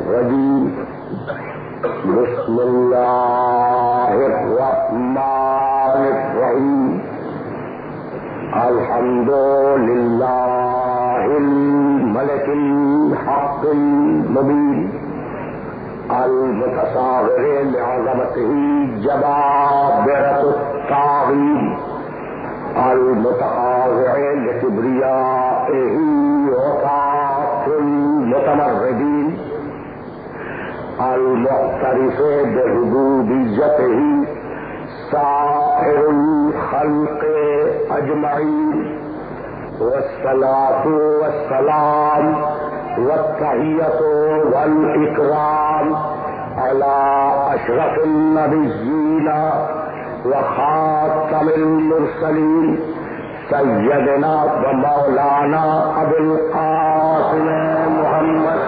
الرجيم بسم الله الرحمن الرحيم الحمد لله الملك الحق المبين المتصاغر لعظمته جبابرة الطاغين المتخاضع لكبريائه وطاعة المتمردين المعترف بربوبيته سائر الخلق أجمعين والصلاة والسلام والتحية والإكرام على أشرف النبيين وخاتم المرسلين سيدنا ومولانا أبي القاسم محمد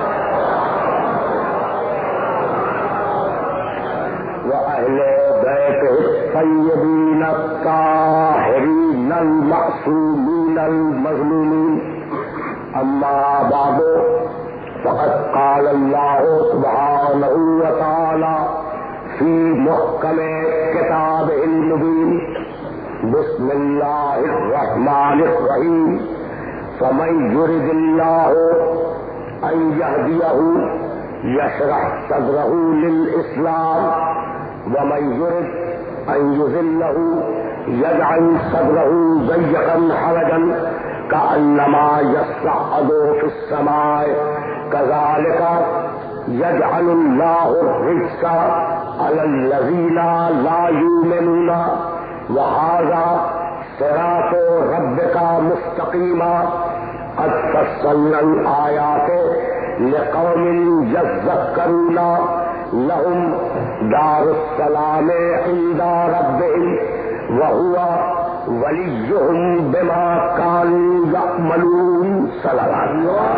وأهل بيته الطيبين الطاهرين المعصومين المظلومين أما بعد فقد قال الله سبحانه وتعالى في محكم كتابه المبين بسم الله الرحمن الرحيم فمن يرد الله أن يهديه يشرح صدره للإسلام ومن يرد أن يذله يجعل صدره ضيقا حرجا كأنما يصعد في السماء كذلك يجعل الله الرجس على الذين لا يؤمنون وهذا صراط ربك مستقيما قد فصلنا الآيات لقوم يذكرون لهم دار السلام عند ربهم وهو وليهم بما كانوا يعملون صلوات اللہ.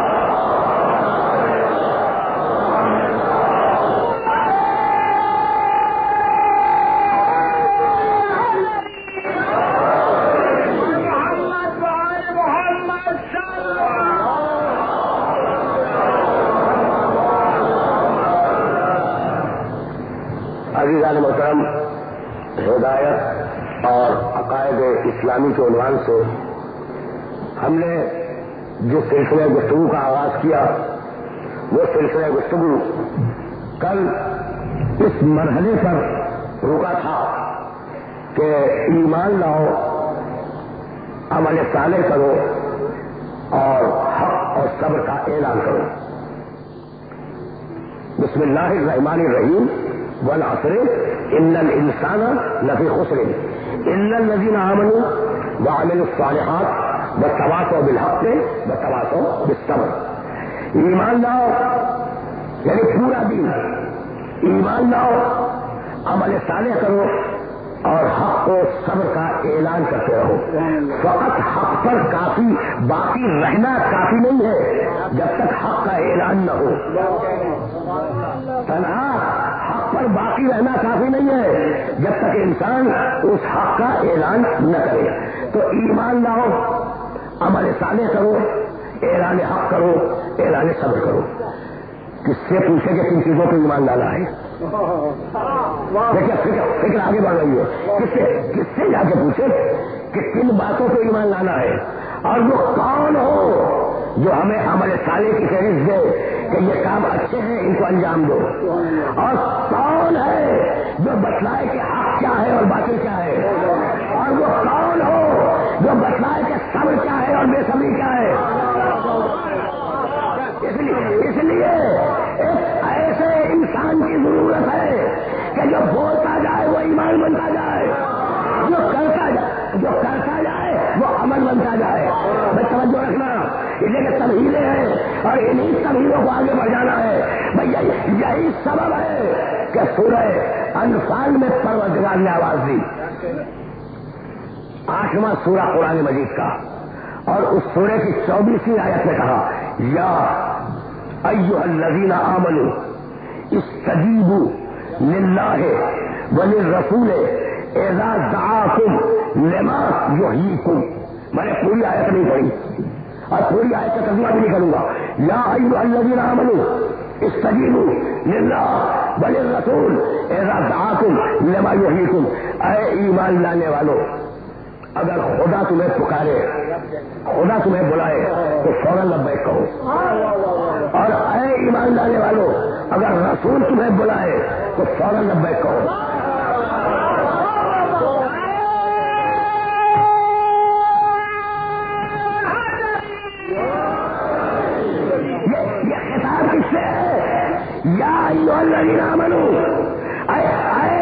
عزیزان محترم، ہدایت اور عقائد اسلامی کے عنوان سے ہم نے جس سلسلہ گفتگو کا آغاز کیا وہ سلسلہ گفتگو کل اس مرحلے پر رکا تھا کہ ایمان لاؤ، عمل صالح کرو اور حق اور صبر کا اعلان کرو. بسم اللہ الرحمن الرحیم والعصر ان الانسان لفی خسر الا الذین آمنوا وعملوا الصالحات وتواصوا بالحق وتواصوا بالصبر. ایمان لاؤ یعنی پورا دین، ایمان لاؤ، عمل صالح کرو اور حق و صبر کا اعلان کرتے رہو. فقط حق پر کافی باقی رہنا کافی نہیں ہے جب تک حق کا اعلان نہ ہو. تنہا حق پر باقی رہنا کافی نہیں ہے جب تک انسان اس حق کا اعلان نہ کرے. تو ایمان لاؤ، عمل صالح کرو، اعلان حق کرو، اعلان صبر کرو. کس سے پوچھے کہ کن چیزوں پہ ایمان لانا ہے؟ دیکھیے فکر آگے بڑھ رہی ہے. کس سے جا کے پوچھے کہ کن باتوں پہ ایمان لانا ہے، اور وہ کون ہو جو ہمیں عمل صالح کی فہرست دے کہ یہ کام اچھے ہیں، ان کو انجام دو. اور کون ہے جو بتلائے کہ حق کیا ہے اور باطل کیا ہے، اور وہ کون ہو جو بتلائے کہ صبر کیا ہے اور بے صبری کیا ہے. اس لیے ایک ایسے انسان کی ضرورت ہے کہ جو بولتا جائے وہ ایمان بنتا جائے، جو کرتا جائے وہ عمل بنتا جائے. میں توجہ رکھنا، اس لیے کہ تمہیدیں ہیں اور انہیں تمہیدوں کو آگے بڑھ جانا ہے. بھیا یہی سبب ہے کہ سورہ انفال میں پروردگار نے آواز دی. 8واں سورہ قرآن مجید کا، اور اس سورہ کی 24ویں آیت میں کہا یا ایھا الذین آمنوا استجیبوا للہ وللرسول اذا دعاکم لما یحییکم. میں نے پوری آیت نہیں پڑھی اور پوری آیت کا ترجمہ بھی نہیں کروں گا. یا ایھا الذین آمنوا استجیبوا للہ وللرسول اذا دعاکم لما یحییکم، اے ایمان لانے والو، اگر خدا تمہیں پکارے، خدا تمہیں بلائے تو فوراً لبیک کہو، اور اے ایمان لانے والو اگر رسول تمہیں بلائے تو فوراً لبیک کہو۔ یہ خطاب کس سے ہے؟ یا ایھا الذین آمنوا، اے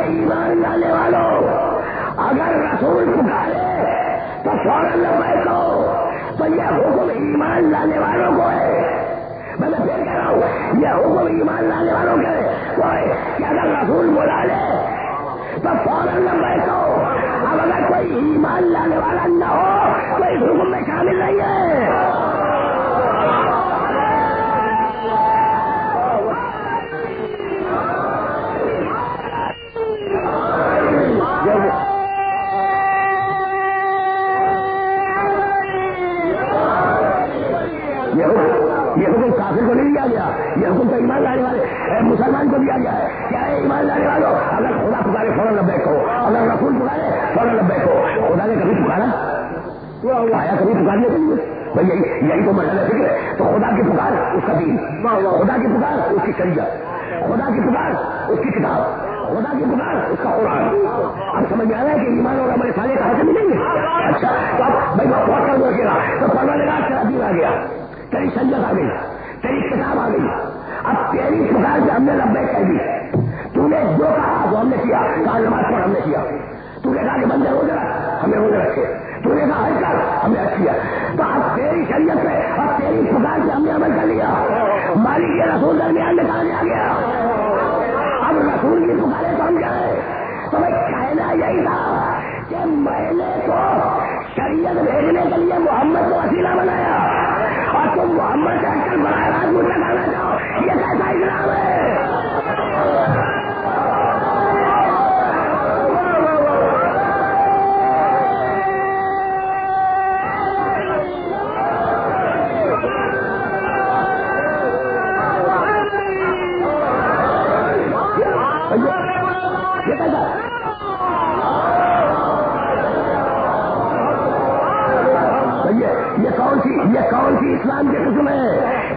ایمان لانے والو، اگر رسول پکارے تو فوراً لبیک کہو۔ تو یہ حکم ایمان لانے والوں کو ہے، میں پھر کہہ رہا ہوں یہ حکم ایمان لانے والوں کے وہ ہے کہ اگر رسول بلا لے تو فوراً لبیک کہو۔ اب اگر کوئی ایمان لانے والا نہ ہو تو اس حکم میں شامل نہیں ہے۔ یہ حکم کافر کو نہیں دیا گیا، یہ حکم تو ایمان لانے والے مسلمان کو دیا گیا ہے۔ کیا ہے ایمان لانے والوں، اگر خدا پکارے فوراً لبیک کہو، اگر رسول پکارے فوراً لبیک کہو۔ خدا نے کبھی پکارا آیا کبھی پکارنے کے لیے؟ بھائی یہی تو مرحلہ فکر ہے۔ تو خدا کی پکار اس کا دین، خدا کی پکار اس کی شریعت، خدا کی پکار اس کی کتاب، خدا کی پکار اس کا قرآن۔ اب سمجھ میں آ رہا ہے کہ ایمان اور عمل صالح کہاں سے ملیں گے؟ اچھا تو اب بھائی بہت کر دو گا تو پروردگار تیرا دین آ گیا، تیری شریعت آ گئی، تیری کتاب آ گئی، اب تیری پکار سے ہم نے لبیک کہہ دی۔ تو نے جو کہا وہ ہم نے کیا، کہا نماز پڑھ ہم نے کیا، تو نے کہا کہ بندے روزے رکھ، ہم نے روزے رکھے، تو نے کہا حج کر، ہم نے حج کیا۔ تو اب تیری شریعت پہ اب تیری پکار سے ہم نے عمل کر لیا، مالک کے رسول درمیان میں کہا دیا گیا، اب رسول کی پکارے تو ہم جائیں۔ تو میں کہنا یہی تھا کہ میں نے تو شریعت بھیجنے کے لیے محمد کو وسیلہ بنایا اور تم محمد سے ہٹ کر براہ راست مجھ تک آنا چاہو، یہ کیسا اسلام ہے؟ یہ کون سی اسلام کی قسم ہے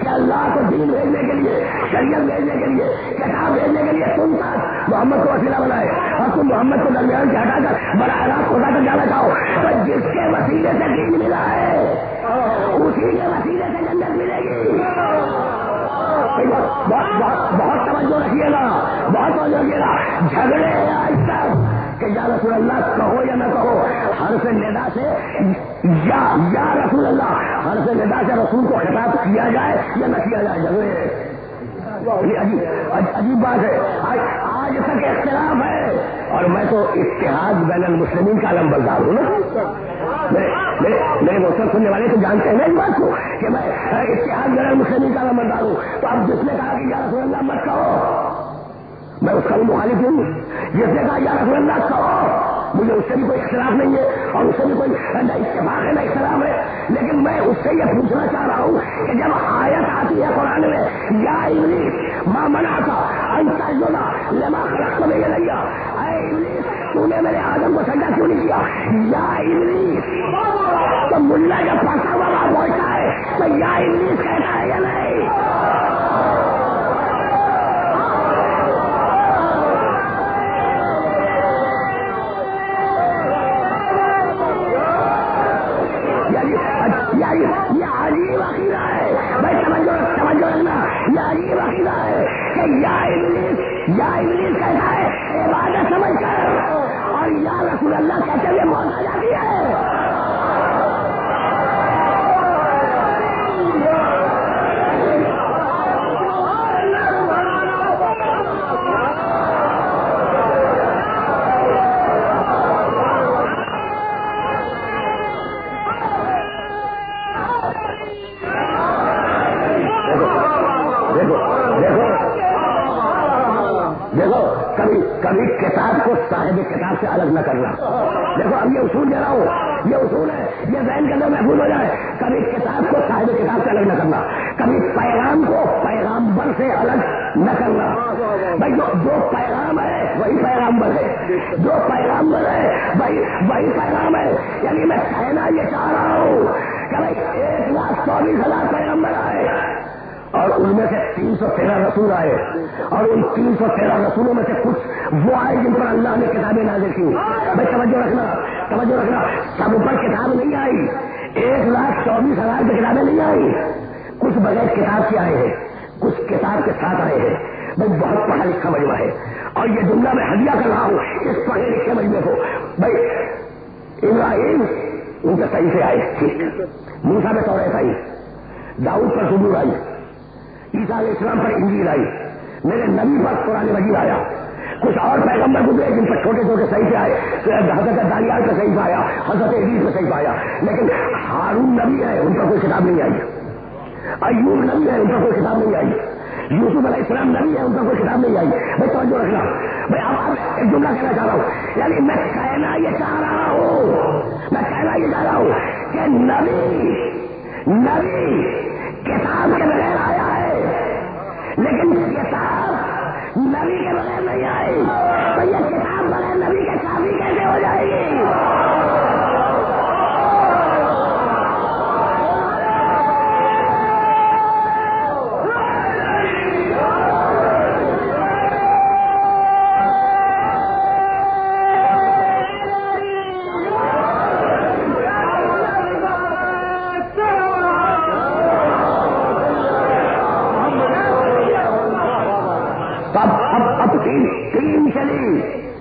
کہ اللہ کو دین بھیجنے کے لیے، شریعت بھیجنے کے لیے، کتاب بھیجنے کے لیے تم تک محمد کو وسیلہ بنائے اور تم محمد کو درمیان سے ہٹا کر براہ راست خدا تک جانا چاہو؟ تو جس کے وسیلے سے دین ملا ہے اسی کے وسیلے سے جنت ملے گی۔ بہت توجہ رکھیے گا، بہت توجہ رکھیے گا۔ جھگڑے آج تک کہ یا رسول اللہ کہو یا نہ کہو، حرف ندا سے یا رسول اللہ حرف ندا سے رسول کو خطاب کیا جائے یا نہ کیا جائے، جھگڑے عجیب بات ہے۔ آج تک اختلاف ہے اور میں تو اتحاد بین المسلمین کا علم بردار ہوں نا۔ میرے محترم سننے والے تو جانتے ہیں نا اس بات کو کہ میں اتحاد بین المسلمین کا علم بردار ہوں۔ تو اب جس نے کہا کہ یا رسول اللہ مت کہو، میں اس کا بھی مخالف ہوں۔ جس نے کہا یا رسول اللہ کہو، مجھے اس سے بھی کوئی اختلاف نہیں ہے اور اس سے بھی کوئی نہ اتفاق ہے نہ اختلاف ہے، لیکن میں اس سے یہ پوچھنا چاہ رہا ہوں کہ جب آیت آتی ہے قرآن میں یا ابلیس ما منعک ان تسجد لما خلقت بيدي، اے ابلیس تو نے میرے آدم کو سجدہ کیوں نہیں کیا؟ یا ابلیس، تو ملا جب پھنسا ہوا وہاں پہنچتا ہے تو یا ابلیس کہتا ہے یا نہیں؟ یہ عجیب عقیدہ ہے بھائی، توجہ رکھنا، یہ عجیب عقیدہ ہے کہ یا ابلیس کہتا ہے عبادت سمجھ کر اور یا رسول اللہ کہتے ہوئے موت آ جاتی ہے۔ دیکھو کبھی کتاب کو صاحب کتاب سے الگ نہ کرنا۔ دیکھو اب یہ اصول دے رہا ہوں، یہ اصول ہے، یہ ذہن کے اندر محفوظ ہو جائے۔ کبھی کتاب کو صاحب کتاب سے الگ نہ کرنا، کبھی پیغام کو پیغامبر سے الگ بھائی جو پیغام ہے وہی پیغامبر ہے، جو پیغامبر ہے وہی پیغام ہے. یعنی میں کہنا یہ چاہ رہا ہوں کہ بھائی 1,24,000 پیغمبر آئے اور ان میں سے 313 رسول آئے، اور ان 313 رسولوں میں سے کچھ وہ آئے جن پر اللہ نے کتابیں نازل کی. بھائی توجہ رکھنا، سب پر کتاب نہیں آئی. 1,24,000 کی کتابیں نہیں آئی. کچھ بغیر کتاب کے آئے ہیں، کچھ کتاب کے ساتھ آئے ہیں. بھائی بہت پڑھا لکھا مجمع ہے، اور یہ جملہ میں ہدیہ کر رہا ہوں اس پڑھے لکھے مجمع کو. بھائی ابراہیم ان کے صحیح سے آئے، ٹھیک. موسیٰ میں توریت آئی، داؤد پر زبور آئی، عیسیٰ علیہ السلام پر انجیل آئی، میرے نبی پر قرآن مجید آیا. کچھ اور پیغمبر گزرے جن پر چھوٹے چھوٹے صحیح سے آئے. حضرت دانیال پہ صحیح آیا، حضرت ادریس پہ صحیح آیا. لیکن ہارون نبی ہے، ان پر کوئی کتاب نہیں آئی. ایوب نبی ہے، ان پر کوئی کتاب نہیں آئی. یوسف علیہ السلام نبی ہے، ان پر کوئی کتاب نہیں آئی. بھائی توجہ رکھنا. بھائی اب ایک جملہ کہنا چاہ رہا ہوں، یعنی میں کہنا یہ چاہ رہا ہوں کہ نبی کتاب کے بغیر آیا ہے، لیکن کتاب نبی کے بغیر نہیں آئی. تو یہ کتاب بغیر نبی کے شادی کیسے ہو جائے گی؟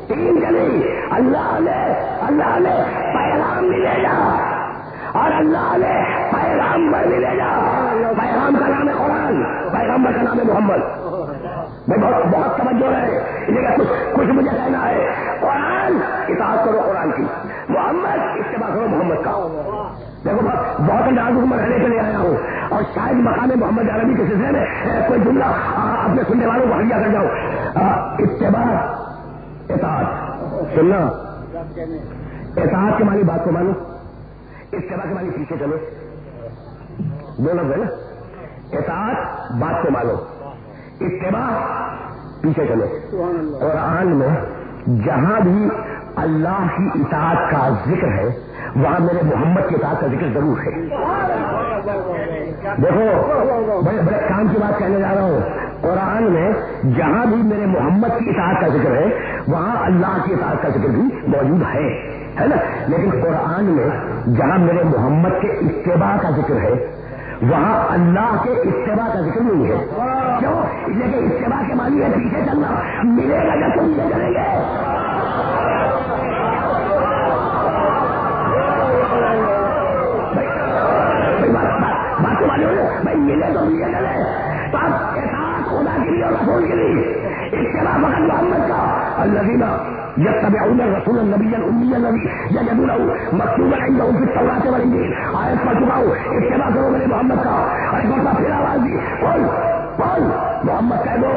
تین چلی اللہ نے پیغام بھی بھیجا اور اللہ نے پیغام پر بھی بھیجا. پیغام کا نام ہے قرآن، پیغمبر کا نام ہے محمد. میں بہت توجہ ہے، لیکن کچھ مجھے کہنا ہے. قرآن اطاعت کرو قرآن کی، محمد اتباع کرو محمد کا. دیکھو بہت نازک مرحلے کے لیے آیا ہوں، اور شاید مقام محمد عربی کے سلسلے میں کوئی جملہ اپنے سننے والوں کو ہدیہ کر جاؤ. اتباع اطاعت سننا، اطاعت کے معنی بات کو مانو، اتباع کے معنی پیچھے چلو. دو لفظ ہے نا، اطاعت بات کو مانو، اتباع پیچھے چلو. قرآن میں جہاں بھی اللہ کی اطاعت کا ذکر ہے وہاں میرے محمد کی اطاعت کا ذکر ضرور ہے. دیکھو بڑے کام کی بات کہنے جا رہا ہوں. قرآن میں جہاں بھی میرے محمد کی اطاعت کا ذکر ہے وہاں اللہ کی اطاعت کا ذکر بھی موجود ہے نا. لیکن قرآن میں جہاں میرے محمد کے اتباع کا ذکر ہے وہاں اللہ کے اتباع کا ذکر نہیں ہے. کیوں؟ لیکن اتباع کے معنی ہے پیچھے چلنا، ملے گا جب تم یہ کریں گے. بات کو معلوم ہے بھائی، ملے تو یہ کرے تو آپ اطاعت خدا کی بھی اور رسول کی بھی. اتباع فقط محمد کا. الذین یتبعون الرسول النبی الأمی الذی یجدونه مکتوبا عندهم فی التوراة والانجیل. آیت پڑھ چکا ہوں، اتباع کرو میرے محمد کا. اور ایک مرتبہ پھر آواز دی، قل محمد کہہ دو،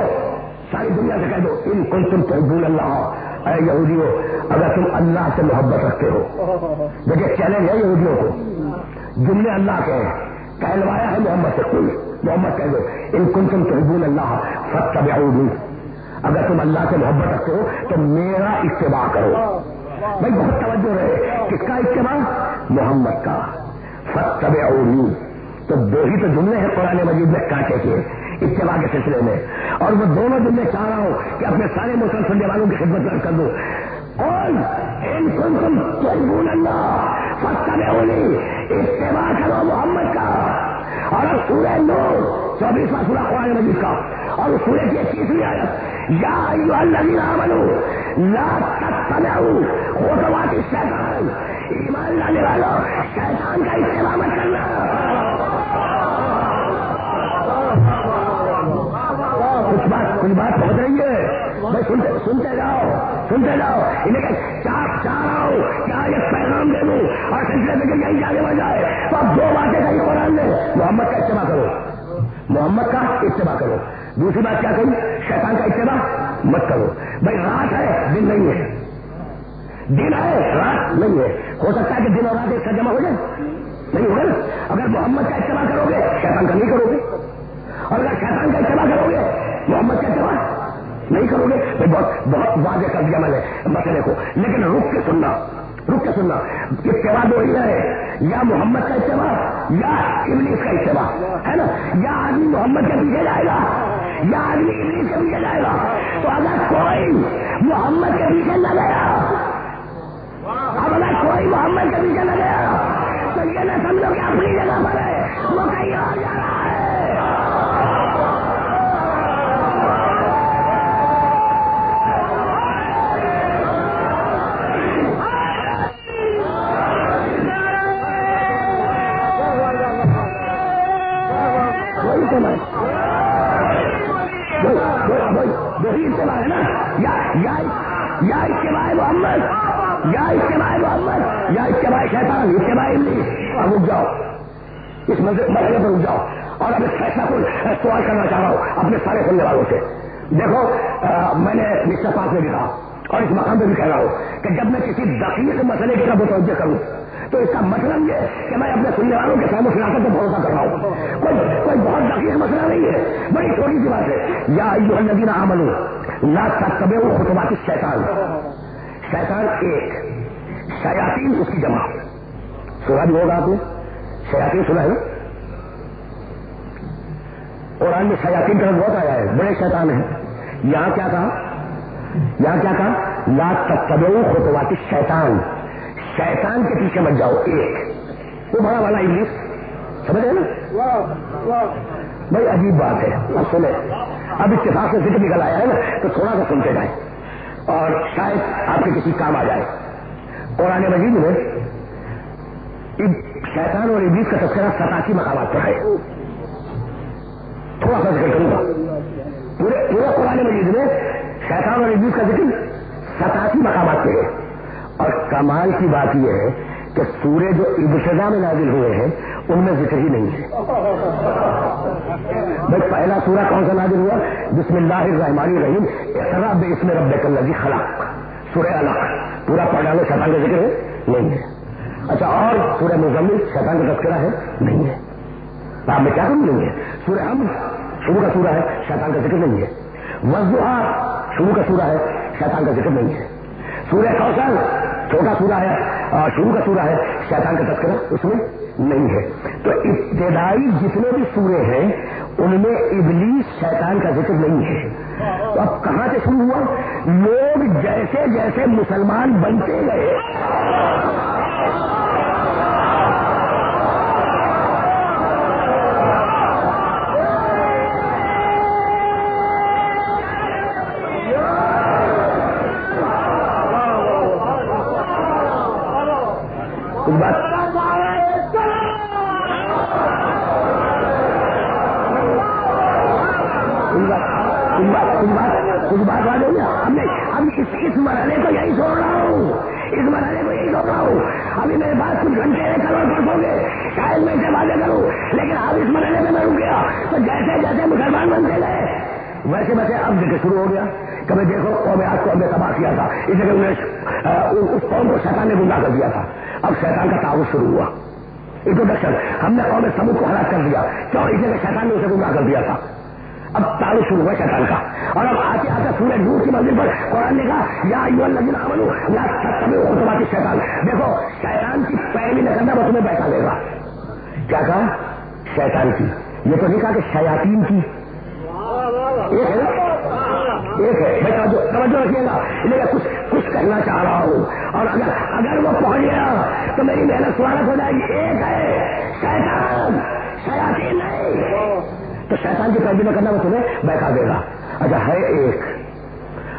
ساری دنیا سے کہہ دو، ان کنتم تحبون اللہ. اے یہودیوں اگر تم اللہ سے محبت رکھتے ہو. دیکھیے چیلنج ہے یہودیوں کو، جملے اللہ کے ہیں، کہلوایا ہے محمد سے. کل محمد کہہ دو ان کنتم تحبون اللہ فاتبعونی. اگر تم اللہ سے محبت رکھتے ہو تو میرا اتباع کرو. بھائی بہت توجہ رہے، کس کا اتباع؟ محمد کا. فاتبعونی. تو دو ہی تو جملے ہیں قرآن مجید میں کاٹے کے اتباع کے سلسلے میں، اور وہ دونوں جملے چاہ رہا ہوں کہ اپنے سارے مسلم سننے والوں کی خدمت کر دوں. قل ان کنتم تحبون اللہ فاتبعونی. اتباع کرو محمد کا. اور سورہ نور 24واں سورہ قرآن مجید کا، اور اس سورہ کی 21ویں آیت، یا ایھا الذین آمنوا لا تتبعوا خطوات الشیطان. ایمان لانے والوں شیطان کا اتباع مت کرنا. کچھ بات پہنچ رہی ہے بھائی، سنتے جاؤ. لیکن چاہ رہا ہوں کیا یہ پیغام دے دوں اور سلسلے میں یہی جانے میں جائے تو اب دو باتیں کہیں قرآن نے. محمد کا اتباع کرو، محمد کا اتباع کرو. دوسری بات کیا کہی؟ شیطان کا اتباع مت کرو. بھائی رات ہے دن نہیں ہے، دن ہے رات نہیں ہے. ہو سکتا ہے کہ دن اور رات ایک ساتھ جمع ہو جائے، نہیں ہوگا نا. اگر محمد کا اتباع کرو گے شیطان کا نہیں کرو گے، اور اگر شیطان کا اتباع کرو گے محمد کا اتباع نہیں کرو گے بہت بہت واضح کر دیا میں نے مسئلے کو، لیکن رک کے سننا اتباع دو ہی ہے، یا محمد کا اتباع یا ابلیس کا اتباع ہے نا، یا آدمی محمد کے پیچھے جائے گا یا آدمی ابلیس کے پیچھے جائے گا۔ تو اگر کوئی محمد کے پیچھے نہ گیا، اب اگر کوئی محمد کے پیچھے نہ گیا تو یہ نہ سمجھو کہ اپنی جگہ پر ہے، وہ کہیں اور جا رہا ہے۔ وہی اتباع ہے نا، یا اتباع محمد یا اتباع محمد یا اتباع شیطان، اتباع ابلیس۔ اب رک جاؤ، اس مرحلے پر رک جاؤ، اور اب اس فیصلہ کو سوال کرنا چاہ رہا ہوں اپنے سارے سننے والوں سے۔ دیکھو میں نے مسٹر پاک میں بھی کہا اور اس مقام پہ بھی کہہ رہا ہوں کہ جب میں کسی دقیق مسئلے کی طرف متوجہ کروں تو اس کا مطلب یہ کہ میں اپنے سننے والوں کے فہم و فراست پر بھروسہ کر رہا ہوں۔ کوئی بہت دقیق مسئلہ نہیں ہے، بڑی چھوٹی سی بات ہے۔ یا ایھا الذین آمنوا لا تتبعوا خطوات الشیطان، شیطان ایک، شیاطین اس کی جمع۔ سنا بھی ہوگا آپ نے، شیاطین سنا ہے نا، قرآن میں شیاطین کا بہت آیا ہے، بڑے شیطان ہیں۔ یہاں کیا کہا لا تتبعوا خطوات الشیطان، شیطان کے پیچھے مت جاؤ، ایک وہ بڑا والا ابلیس، سمجھ رہے نا؟ بڑی عجیب بات ہے۔ اب سنیں، اب اتفاق سے ذکر نکل آیا ہے نا تو تھوڑا سا سنتے جائیں اور شاید آپ کے کسی کام آ جائے۔ قرآن مجید میں شیطان اور ابلیس کا تذکرہ 87 مقامات پر ہے، تھوڑا سا ذکر کروں گا۔ پورے قرآن مجید میں شیطان اور ابلیس کا ذکر 87 مقامات پہ ہے، اور کمال کی بات یہ ہے کہ سورے جو ابتدا میں نازل ہوئے ہیں ان میں ذکر ہی نہیں ہے۔ بھائی پہلا سورہ کون سا نازل ہوا؟ بسم اللہ الرحمن الرحیم، اقرأ باسم ربک الذی خلق، سورہ علق، پورا پڑھنا میں شیطان کا ذکر ہے نہیں ہے۔ اچھا، اور سورہ مزمل شیطان کا تذکرہ ہے نہیں ہے۔ آپ میں کیا کروں نہیں ہے؟ سورہ حمد شروع کا سورہ ہے، شیطان کا ذکر نہیں ہے۔ والضحیٰ شروع کا سورہ ہے، شیطان کا ذکر نہیں ہے۔ سورہ کوثر چھوٹا سورہ ہے اور شروع کا سورہ ہے، شیطان کا تذکرہ اس میں نہیں ہے۔ تو ابتدائی جتنے بھی سورے ہیں ان میں ابلیس شیطان کا ذکر نہیں ہے۔ تو اب کہاں سے شروع ہوا؟ لوگ جیسے جیسے مسلمان بنتے گئے کچھ بات ہو گیا۔ اب اس مرحلے کو یہی سوچ رہا ہوں، ابھی میرے پاس کچھ گھنٹے کرو پرسوں گے، شاید میں اسے باتیں کروں، لیکن اب اس مرحلے میں رک گیا۔ تو جیسے جیسے مسلمان بنتے گئے ویسے ویسے اب ذکر شروع ہو گیا۔ کبھی دیکھو قوم عاد کو ہم نے تباہ کیا تھا، اس لیے اس قوم کو شیطان نے گمراہ کر دیا تھا۔ اب شیطان کا تعارف شروع ہوا، انٹروڈکشن، ہم نے قوم سمود کو ہلاک کر دیا، کیوں؟ اس لیے شیطان نے اسے گمراہ کر دیا تھا۔ اب تعارف شروع ہوا شیطان کا، اور اب آتے آتے سورہ نور کی منزل پر قرآن نے کہا یا ایھا الذین آمنوا لا تتبعوا خطوات الشیطان۔ دیکھو شیطان کی پیروی نہ کرنا، وہ تمہیں بیٹھا دے گا۔ کیا کہا؟ شیطان کی، یہ تو نہیں کہا کہ شیاطین کی، ایک ہے بھائی، توجہ رکھیے گا، لیکن کچھ کہنا چاہ رہا ہوں، اور اگر وہ پہنچ گیا تو میری محنت سوالت ہو جائے گی۔ ایک ہے شیطان، شیاطین نہیں، تو شیطان کی پیروی نہ کرنا وہ تمہیں بہکا دے گا۔ اچھا ہے ایک،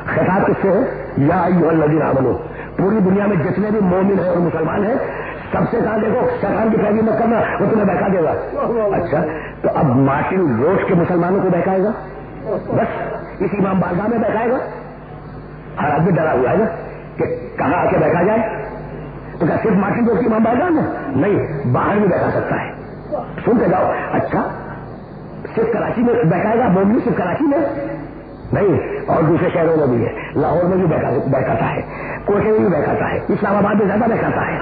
خطاب کس سے ہے؟ یا ایھا الذین آمنوا، پوری دنیا میں جتنے بھی مومن ہیں اور مسلمان ہیں سب سے کہا دیکھو شیطان کی پیروی نہ کرنا، وہ تمہیں بہکا دے گا۔ اچھا تو اب مارٹن روز کے مسلمانوں کو بہکائے گا، بس اس امام بارگاہ میں بہکائے گا؟ ہر آدمی ڈرا ہوا ہے نا کہ کہاں آ کے بہکا جائے، تو کیا صرف مارٹن روز کی امام بارگاہ میں؟ نہیں، باہر بھی بہکا سکتا ہے، سنتے جاؤ۔ اچھا صرف کراچی میں بہکائے گا؟ مومن صرف کراچی میں نہیں، اور دوسرے شہروں میں بھی ہے، لاہور میں بھی بہکاتا ہے، کوٹے میں بھی بہکاتا ہے، اسلام آباد میں زیادہ بہکاتا ہے۔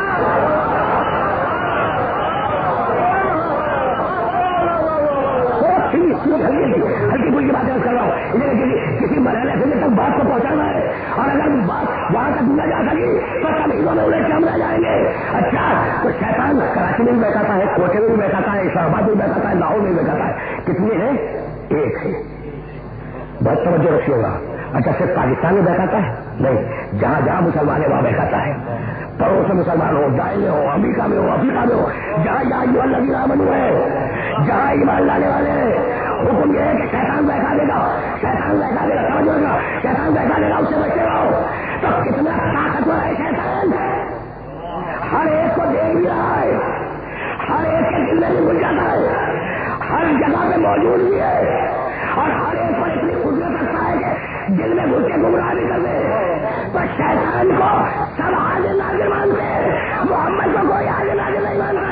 ہلکی پھلکی باتیں کر رہا ہوں، کسی مرحلے سے لگی تو تمیزوں میں الٹ کے ہم رہ جائیں گے. اچھا تو شیطان کراچی میں بھی بیٹھاتا ہے, کوچے میں بھی بیٹھاتا ہے, اسلام آباد میں بھی بیٹھاتا ہے, لاہور میں بھی بیٹھاتا ہے. کتنے ہیں؟ ایک ہے. بہت توجہ رکھیے گا. اچھا صرف پاکستان میں بیٹھاتا ہے؟ نہیں, جہاں جہاں مسلمان ہے وہاں بیٹھاتا ہے. پڑوس میں مسلمان ہو, دائیں ہو, امریکہ میں ہو, افریقہ میں ہو, جہاں جہاں الذین آمنوا ہے, جہاں ایمان لانے والے ہیں, حکم یہ ہے کہ شیطان بیٹھا دے گا, شیطان بیٹھا دے گا, سمجھو گا, شیطان بیٹھا دے گا, اس سے بچے رہو. تو کتنا طاقتور ہے شیطان, ہر ایک کو دیکھ بھی رہا ہے, ہر ایک کے دل میں بھی گھس جاتا ہے, ہر جگہ پہ موجود بھی ہے, اور ہر ایک پر اتنی قدرت رکھتا ہے کہ دل میں گھس کے گمراہ نہیں کرتے. تو شیطان کو سب حاضر ناظر مانتے, محمد کو کوئی حاضر ناظر نہیں مانتا.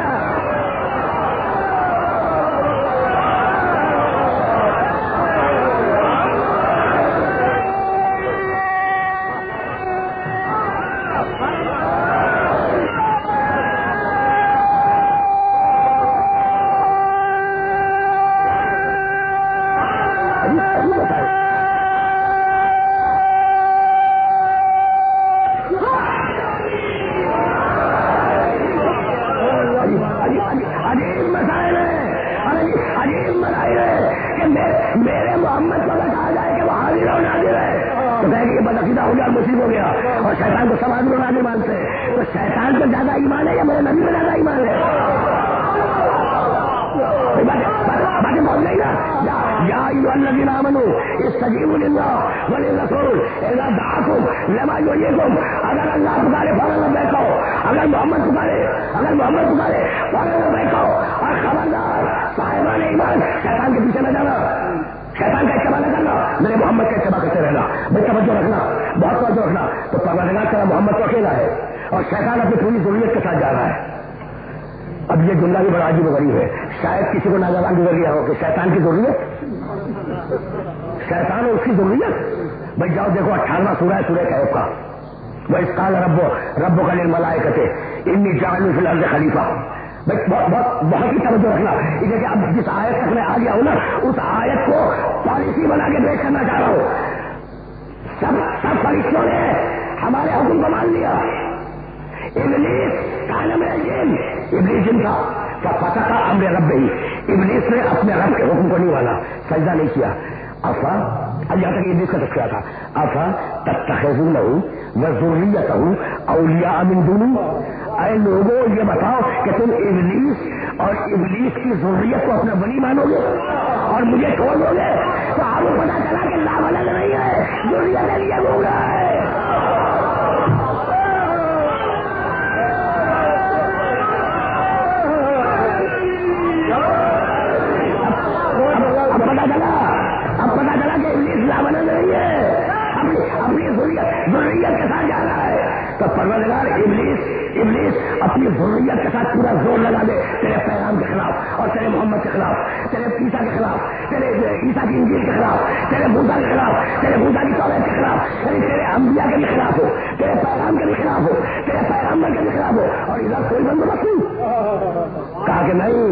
میرے محمد کو اگر کہا جائے کہ وہ حاضر و ناظر ہے تو کہے کہ یہ بدعقیدہ ہو گیا, مصیب ہو گیا, اور شیطان کو سب حاضر و ناظر مانتے ہیں. تو شیطان کو زیادہ ایمان ہے یا میرے نبی میں زیادہ ایمان ہے؟ باتیں بول نہیں نا. یا ایھا الذین آمنوا استجیبوا للہ وللرسول اذا دعاکم لما یحییکم. اگر اللہ پکارے فوراً لبیک کہو, اگر محمد پکارے فوراً لبیک کہو. اور خبردار صاحبان ایمان شیطان کے پیچھے نہ جانا, شیطان کا اتباع نہ کرنا, میرے محمد کا اتباع کرتے رہنا. بھائی توجہ رکھنا, بہت توجہ رکھنا. تو پروردگار تیرا محمد تو اکیلا ہے اور شیطان اپنی پوری ضروریت کے ساتھ جا رہا ہے. اب یہ جملہ بھی بڑا عجیب و غریب ہے, شاید کسی کو ناگوان گزر گیا ہو کہ شیطان کی ضروریت, شیطان اور اس کی ضروریت. بھائی جاؤ دیکھو 18واں سورہ ہے سورہ کہف کا. وَإِذْ قَالَ رَبُّكَ لِلْمَلَائِكَةِ إِنِّي جَاعِلٌ فِي الْأَرْضِ خَلِيفَةً. بہت ہی توجہ رکھنا. کہ اب جس آیت تک میں آ گیا ہوں نا, اس آیت کو پالیسی بنا کے پیش کرنا چاہ رہا ہوں. سب فرشتوں نے ہمارے حکم کو مان لیا. ابلیس کان من الجن, ابلیس جن تھا, فسق عن امر ربہ, ابلیس نے اپنے رب کے حکم کو نہیں مانا, سجدہ نہیں کیا. افا, اب یہاں تک ابلیس کا تذکرہ تھا. افا تتخذونہ وذریتہ اولیاء من دونی. اے لوگوں یہ بتاؤ کہ تم ابلیس اور ابلیس کی ذریت کو اپنا ولی مانو گے اور مجھے چھوڑ دو گے؟ تو آپ کو پتا چلا کہ لا ولد نہیں ہے, ذریت کے لیے گھوم رہا ہے. اب پتا چلا کہ ابلیس لا ولد نہیں ہے, اپنی ذریت کے ساتھ جا رہا ہے. تو پروردگار ابلیس اپنی ضروریت کے ساتھ پورا زور لگا دے تیرے پیغام کے خلاف اور تیرے محمد کے خلاف, تیرے عیسیٰ کے خلاف, تیرے عیسیٰ کی انجیل کے خلاف, تیرے موسیٰ کے خلاف, تیرے موسیٰ کی توریت کے خلاف, تیرے انبیاء کے بھی خلاف ہو, تیرے پیغام کے بھی خلاف ہو, تیرے پیغامبر کے بھی خلاف ہو. اور ادھر کوئی بندوبست نہیں. کہا کہ نہیں,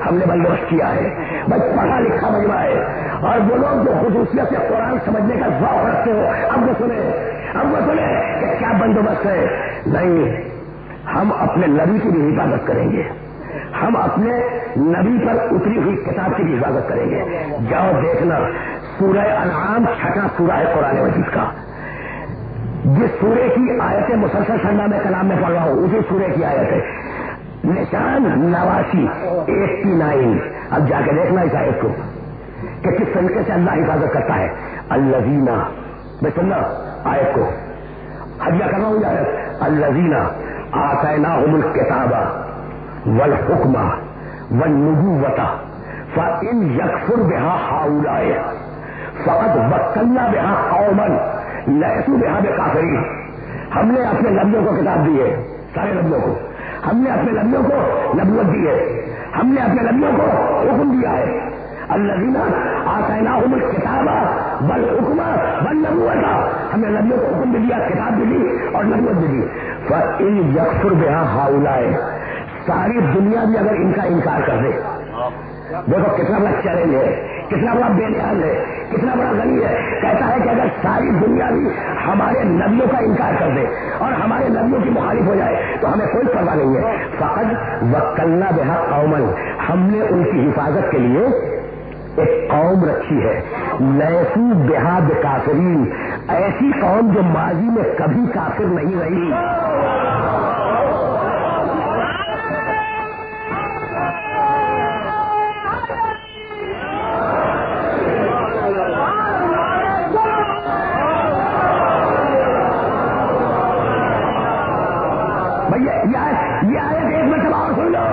ہم نے بندوبست کیا ہے. بس پڑھا لکھا مجمع ہے, اور وہ لوگ جو خصوصیت سے قرآن سمجھنے کا ذوق رکھتے ہو, اب وہ سنیں کہ کیا بندوبست ہے. نہیں, ہم اپنے نبی کی بھی حفاظت کریں گے, ہم اپنے نبی پر اتری ہوئی کتاب کی بھی حفاظت کریں گے. جاؤ دیکھنا سورہ انعام 6واں سورہ ہے قرآن مجید کا, جس سورے کی آیتیں مسلسل سننا میں کلام میں پڑھ رہا ہوں اسی سورے کی آیت ہے نشان 89 89. اب جا کے دیکھنا اس آیت کو کہ کس طریقے سے اللہ حفاظت کرتا ہے. الذین, میں سننا آیت کو, حجیہ کر رہا ہوں یہ آیت. الذین آتیناہم الکتاب والحکم والنبوۃ فإن یکفر بها ہؤلاء فقد وکلنا بها قوما لیسوا بها بکافرین. ہم نے اپنے نبیوں کو کتاب دی ہے, سارے نبیوں کو ہم نے اپنے نبیوں کو نبوت دی ہے, ہم نے اپنے نبیوں کو حکم دیا ہے. الذین آتیناہم الکتاب والحکم والنبوۃ, ہم نے نبیوں کو حکم بھی دیا, کتاب بھی دی اور نبوت بھی دی. فإن یکفر بها ہؤلاء, ساری دنیا بھی اگر ان کا انکار کر دے, دیکھو کتنا بڑا چیلنج ہے, کتنا بڑا بے نیاز ہے. کتنا بڑا غنی ہے. کہتا ہے کہ اگر ساری دنیا بھی ہمارے نبیوں کا انکار کر دے اور ہمارے نبیوں کی مخالف ہو جائے تو ہمیں کوئی پرواہ نہیں ہے. فقط وکلنا بہا قومن، ہم نے ان کی حفاظت کے لیے ایک قوم رکھی ہے. لیسو بہا بکافرین، ایسی قوم جو ماضی میں کبھی کافر نہیں رہی. یہ آیت ایک مرتبہ اور سن لو،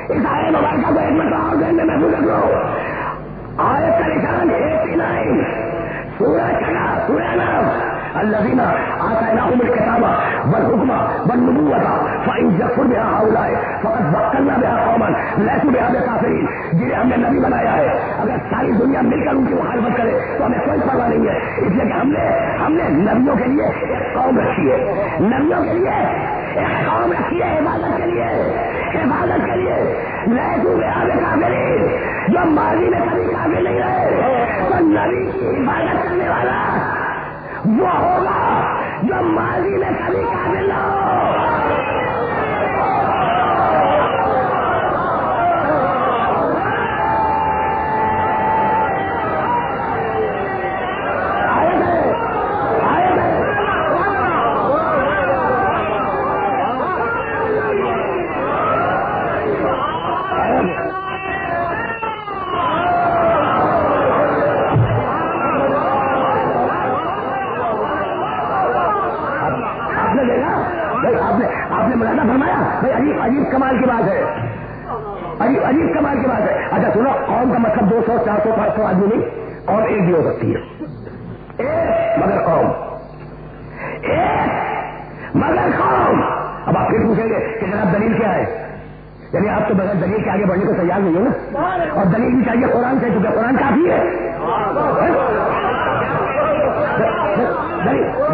اس آیت مبارکہ کو ایک مرتبہ اور ذہن میں محفوظ رکھ لو. آیت کا نشان 89 سورہ چلا سورہ نام. الذین آتیناہم الکتاب والحکم والنبوۃ فإن یکفر بہا ہؤلاء فقد وکلنا بہا قوما لیسوا بہا بکافرین. جنہیں ہم نے نبی بنایا ہے، اگر ساری دنیا مل کر ان کی مخالفت کرے تو ہمیں کوئی پرواہ نہیں ہے. اس لیے کہ ہم نے نبیوں کے لیے ایک قوم رکھی ہے، نبیوں کے لیے ایک قوم رکھی ہے، عبادت کے لیے، عبادت کے لیے. لیسوا بہا بکافرین، جو ماضی میں کبھی کافر نہیں رہے. تو نبی کی عبادت کرنے والا وہ ہوگا جو ماضی میں کبھی کافر نہ ہو. آپ نے ملاحظہ فرمایا بھائی، عجیب کمال کی بات ہے، عجیب کمال کی بات ہے. اچھا سنو، قوم کا مطلب 200 400 500 آدمی نہیں، قوم ایک بھی ہو سکتی ہے. ایک مگر قوم، ایک مگر قوم. اب آپ پھر پوچھیں گے کہ جناب دلیل کیا ہے؟ یعنی آپ تو بغیر دلیل کے آگے بڑھنے کو تیار نہیں ہو نا، اور دلیل بھی چاہیے قرآن سے، چونکہ قرآن کافی ہے.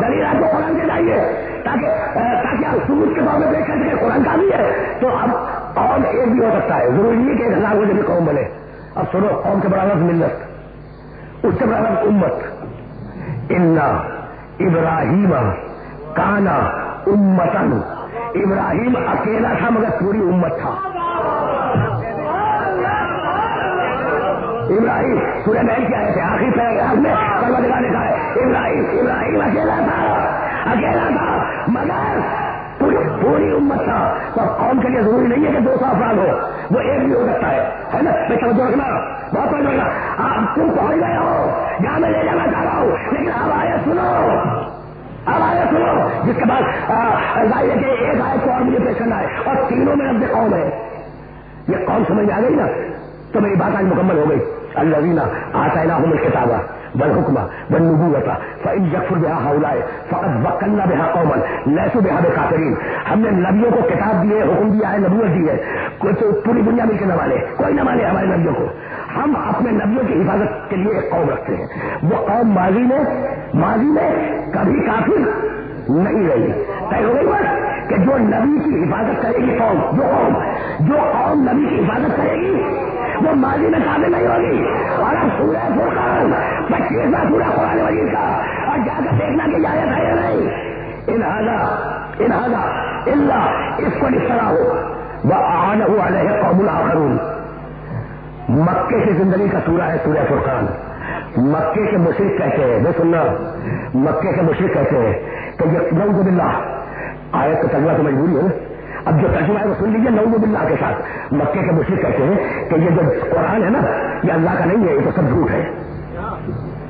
دلیل آپ کو قرآن سے چاہیے تاکہ آپ ثبوت کے طور میں دیکھ سکتے قرآن کا بھی ہے. تو اب قوم ایک بھی ہو سکتا ہے، ضروری نہیں کہ 1000 ہو جب قوم بنے. اب سنو، قوم کے بڑا لفظ ملت، اس سے بڑا لفظ امت. انا ابراہیم کانا امتن، ابراہیم اکیلا تھا مگر پوری امت تھا. ابراہیم سورہ محل کیا ہے، آخری پیراگراف میں پروردگار نے کہا ہے ابراہیم اکیلا تھا مگر پوری امت تھا. تو قوم کے لیے ضروری نہیں ہے کہ 200 افراد ہو، وہ ایک بھی ہو سکتا ہے نا. میں توجہ رکھنا، بہت توجہ رکھنا. آپ تم پہنچ گئے ہو جہاں میں لے جانا چاہ رہا ہوں، لیکن اب آیت سنو، جس کے بعد ظاہر ہے کہ ایک آیت کو اور مجھے پیش کرنا ہے، اور تینوں میں لفظ قوم ہے. یہ قوم سمجھ میں آ گئی نا، تو میری بات آج مکمل ہو گئی. الذین آتیناہم الکتاب والحکم والنبوۃ فإن یکفر بہا ہؤلاء فقد وکلنا بہا قوما لیسوا بہا بکافرین. ہم نے نبیوں کو کتاب دی ہے، حکم دیا ہے، نبوت دی ہے. کوئی پوری دنیا مل کے نہ مانے، کوئی نہ مانے ہمارے نبیوں کو. ہم اپنے نبیوں کی حفاظت کے لیے ایک قوم رکھتے ہیں. وہ قوم ماضی میں کبھی کافر نہیں رہی. طے ہو گئی بات کہ جو نبی کی حفاظت کرے گی قوم، جو قوم نبی کی حفاظت کرے گی وہ ماضی میں کافر نہیں ہوگی. اور اب سورہ فرقان 25واں سورہ قرآن مجید کا، اور جا کر دیکھنا کہ آیت ہے یا نہیں. ان هذا الا اس کو اشترا ہو وأعانه علیہ قوم آخرون. مکے کی زندگی کا سورہ ہے سورہ فرقان. مکے کے مشرک کہتے ہیں، وہ سننا، مکے کے مشرک کہتے ہیں کہ یہ نعوذ باللہ، آیت کا ترجمہ تو مجبوری ہے نا، اب جو ترجمہ ہے وہ سن لیجیے نعوذ باللہ کے ساتھ. مکے کے مشرک کہتے ہیں کہ یہ جو قرآن ہے نا یہ اللہ کا نہیں ہے، یہ تو سب جھوٹ ہے.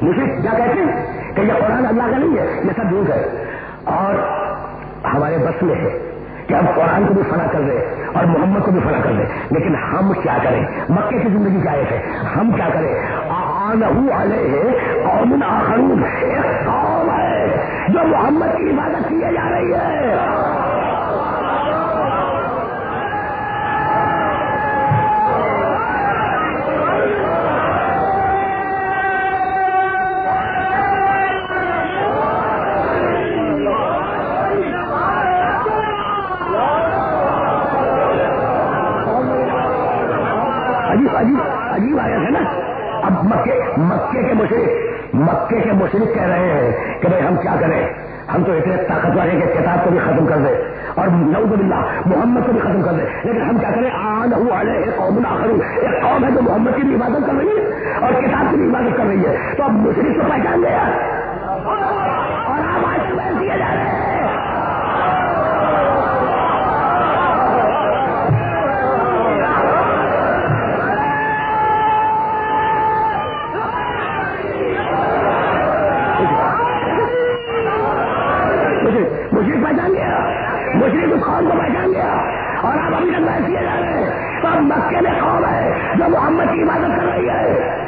مشرک کیا کہتے ہیں کہ یہ قرآن اللہ کا نہیں ہے، یہ سب جھوٹ ہے. اور ہمارے بس میں ہے کہ ہم قرآن کو بھی فنا کر دیں اور محمد کو بھی فنا کر دیں، لیکن ہم کیا کریں؟ مکے کی زندگی کا آیت ہے، ہم کیا کریں؟ آنہو علیہ قوم آخرون، ایک قوم ہے جو محمد کی عبادت کیے جا رہی ہے. عجیب آیت ہے نا. اب مکے مکے کے مشرک کہہ رہے ہیں کہ بھائی ہم کیا کریں، ہم تو اتنے طاقتور ہیں کہ کتاب کو بھی ختم کر دیں اور نعوذ باللہ محمد کو بھی ختم کر دیں، لیکن ہم کیا کریں، قوم آخرون، ایک قوم ہے جو محمد کی بھی عبادت کر رہی ہے اور کتاب کی بھی عبادت کر رہی ہے، تو اب مشرک کو پہچان گیا اور آپ آج بیان کیے جا رہے ہیں۔ مشرک پہچان گیا، مشرک اس قوم کو پہچان گیا اور آپ ابھی تک بحث کیے جا رہے ہیں۔ تو اب مکے میں قوم ہے جو محمد کی عبادت کر رہی ہے،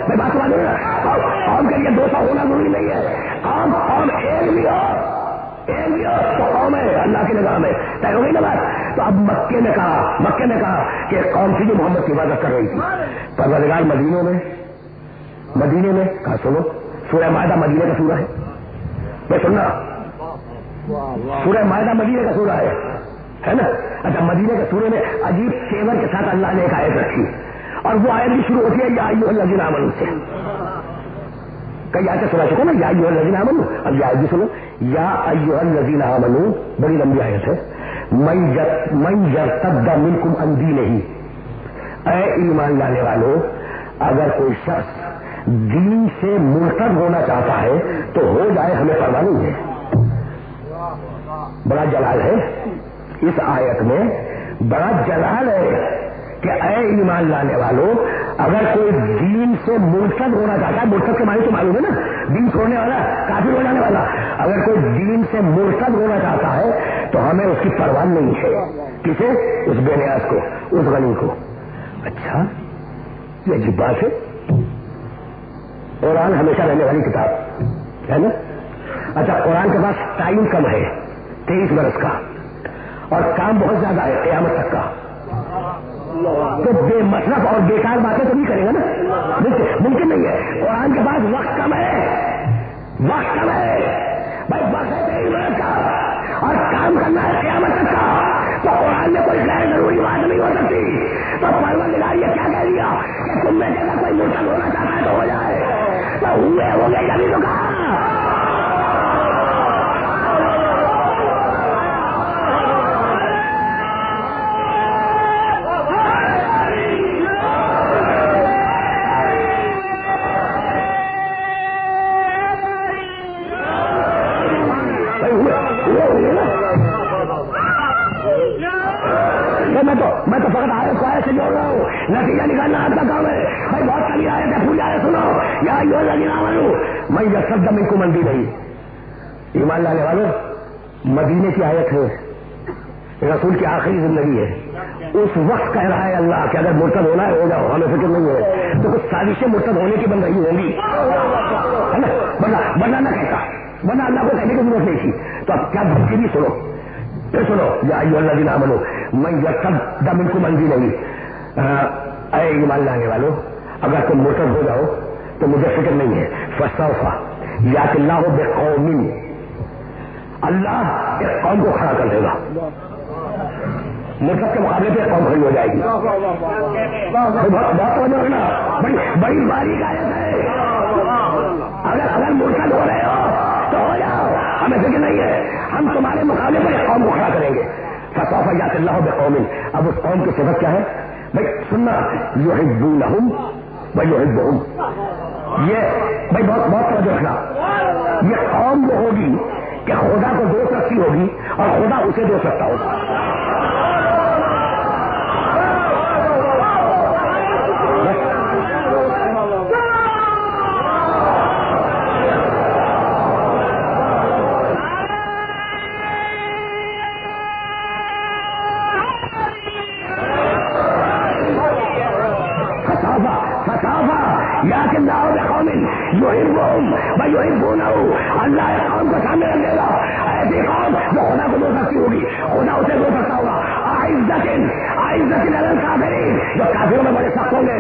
میں بات سمجھ رہا ہوں، قوم کے لیے 200 ہونا ضروری نہیں ہے، قوم ایک بھی ہو تو قوم ہے اللہ کی نگاہ میں، طے ہو گئی نا بات۔ تو اب مکے نے کہا کہ قوم تھی جو محمد کی عبادت کر رہی تھی، پروردگار مدینے میں کہا سنو، سورہ مائدہ مدینے کا سورہ ہے، میں سننا، سورہ مائدہ مدینے کا سورہ ہے نا۔ اچھا، مدینے کے سورے میں عجیب تیور کے ساتھ اللہ نے ایک آیت رکھی اور وہ آیت بھی شروع ہوتی ہے یا ایھا الذین آمنوا سے۔ کئی آیتیں سنا چکے نا، یا ایھا الذین آمنوا، اب یہ آیت بھی سنو، یا ایھا الذین آمنوا، بڑی لمبی آیت ہے، من یرتد منکم عن دینہ، اے ایمان لانے والوں اگر کوئی شخص دین سے مرتد ہونا چاہتا ہے تو ہو جائے، ہمیں پرواہ نہیں ہے۔ بڑا جلال ہے اس آیت میں، بڑا جلال ہے کہ اے ایمان لانے والوں اگر کوئی دین سے مرتد ہونا چاہتا ہے، مرتد کے معنی تو معلوم ہے نا، دین چھوڑنے والا، کافر ہو جانے والا، اگر کوئی دین سے مرتد ہونا چاہتا ہے تو ہمیں اس کی پرواہ نہیں ہے۔ کسے؟ اس بے نیاز کو، اس غنی کو۔ اچھا، یہ عجیب بات ہے، قرآن ہمیشہ رہنے والی کتاب ہے نا۔ اچھا، قرآن کے پاس ٹائم کم ہے، 23 برس کا، اور کام بہت زیادہ ہے قیامت تک کا، تو بے مطلب اور بیکار باتیں تو نہیں کرے گا نا، ممکن نہیں ہے۔ قرآن کے پاس وقت کم ہے بھائی، وقت ہے 23 برس کا اور کام کرنا ہے قیامت تک کا، تو قرآن میں کوئی غیر ضروری بات نہیں ہو سکتی۔ تو پروردگار یہ کیا کہہ دیا کہ تم میں سے اگر کوئی مرتد ہونا چاہتا ہے تو ہو جائے، تو ہوئے ہو گئے کبھی تو کہا۔ میں تو فقط آیت سے جوڑ رہا ہوں، نتیجہ نکالنا آپ کا کام ہے بھائی۔ بہت ساری آیت ہے، پوری آیت سنو، یا ایھا الذین آمنوا من یرتد منکم عن دینہ، ایمان لانے والوں مدینے کی آیت ہے، رسول کی آخری زندگی ہے، اس وقت کہہ رہا ہے اللہ کہ اگر مرتد ہونا ہے ہو جاؤ، ہمیں فکر نہیں ہے، تو کچھ سازشیں مرتد ہونے کی بن رہی ہوں گی ہے نا، ورنہ نہ کہتا، ورنہ اللہ کو کہنے کی ضرورت نہیں تھی۔ تو اب کیا دھمکی بھی سنو، پھر سنو، یا ایھا الذین آمنوا من یرتد منکم عن دینہ، اے ایمان لانے والوں اگر تم مرتد ہو جاؤ تو مجھے فکر نہیں ہے، فسوف یأتی اللہ بقوم، اللہ ایک قوم کو کھڑا کر دے گا، مرتد کے مقابلے پہ ایک قوم کھڑی ہو جائے گی۔ بہت توجہ رکھنا، بڑی باریک آیت ہے، اگر مرتد ہو رہے ہو تو ہو جاؤ، ہمیں فکر نہیں ہے، ہم تمہارے مقابلے پر ایک قوم کو کھڑا کریں گے۔ فسوف یأتی اللہ بقوم، اب اس قوم کی صفت کیا ہے بھائی؟ سننا، یحبونہم ویحبہم، یہ بھائی بہت توجہ رکھنا، یہ قوم وہ ہوگی کہ خدا کو دوست رکھتی ہوگی اور خدا اسے دوست رکھتا ہوگا۔ اللہ ایک قوم کو سامنے رکھ دے گا، ایسی قوم جو خدا کو دو سکتی ہوگی، خدا اسے دو سکتا ہوگا، عزت علی الکافرین، جو کافروں میں بڑے سخت ہوں گے،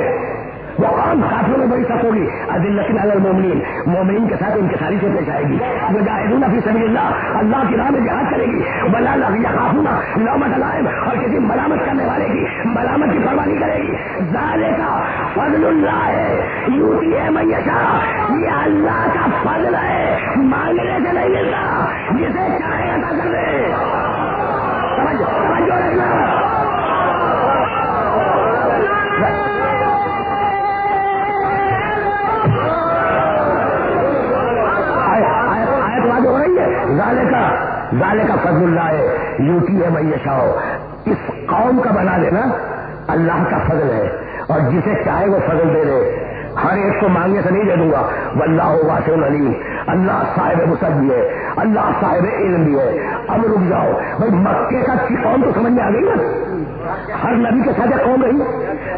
وہ قوم کافروں میں بڑی سخت ہوگی، اذلۃ علی المؤمنین، مومنین کے ساتھ انکساری سے پیش آئے گی، مجاہدون فی سبیل اللہ، اللہ کی راہ میں جہاد کرے گی، ولا یخافون لومۃ لائم، اور کسی ملامت کرنے والے کی ملامت کی پرواہ نہیں کرے گی۔ ذالک فضل اللہ ہے یؤتی من یشاء، یہ اللہ کا فضل ہے، مانگنے سے نہیں ملتا، جسے چاہے عطا کر دے۔ توجہ رکھنا، آیت واضح ہو رہی ہے۔ ذالک فضل اللہ ہے یؤتی من یشاء، اس قوم کا بنا دینا اللہ کا فضل ہے، اور جسے چاہے وہ فضل دے دے، ہر ایک کو مانگنے سے نہیں دے دوں گا۔ واللہ واسع علیم، اللہ صاحب وسعت بھی ہے، اللہ صاحب علم بھی ہے۔ اب رک جاؤ بھائی، مکے کا کی قوم تو سمجھ میں آ گئی نا، ہر نبی کے ساتھ ایک قوم رہی،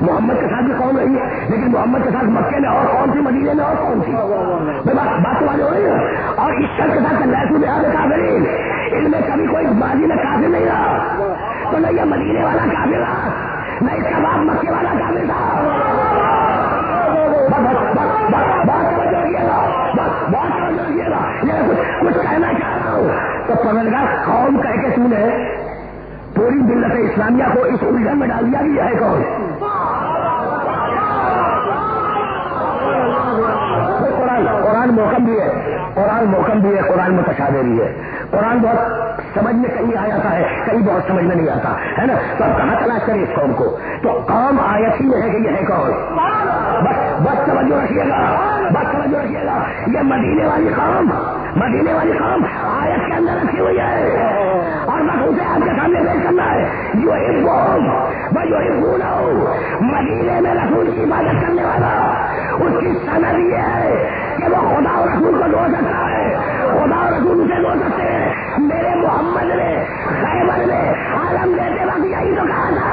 محمد کے ساتھ بھی قوم رہی ہے، لیکن محمد کے ساتھ مکے میں اور قوم تھی، مدینے میں اور قوم تھی، بات تو واضح ہو رہی ہے۔ اور اس شرط کے ساتھ کافرین، ان میں کبھی کوئی ماضی میں کافر نہیں رہا، تو نہ یہ مدینے والا کافر رہا، نہ اس کا باپ مکے والا کافر تھا۔ کچھ کہنا چاہ رہا ہوں تو پروردگار قوم کہہ کے تو نے پوری ملت اسلامیہ کو اس الجھن میں ڈال دیا کہ یہ ہے کون؟ قرآن محکم بھی ہے، قرآن محکم بھی ہے، قرآن متشابہ بھی ہے، قرآن بہت سمجھ میں کہیں آ جاتا ہے، کہیں بہت سمجھ میں نہیں آتا ہے نا، تو اب کہاں تلاش کریں اس قوم کو؟ تو قوم آیت ہی میں ہے کہ یہ ہے کون؟ بس توجہ رکھیے گا، بس توجہ رکھیے گا، یہ مدینے والی قوم آیت کے اندر رکھی ہوئی ہے، اور بس اسے آپ کے سامنے پیش کرنا ہے۔ جو مدینے میں رسول کی عبادت کرنے والا، اس کی سند یہ ہے کہ وہ خدا اور رسول کو دو سکتا ہے، خدا اور رسول اسے دو سکتے ہیں۔ میرے محمد نے خیبر میں عالم دیتے وقت یہی تو کہا تھا۔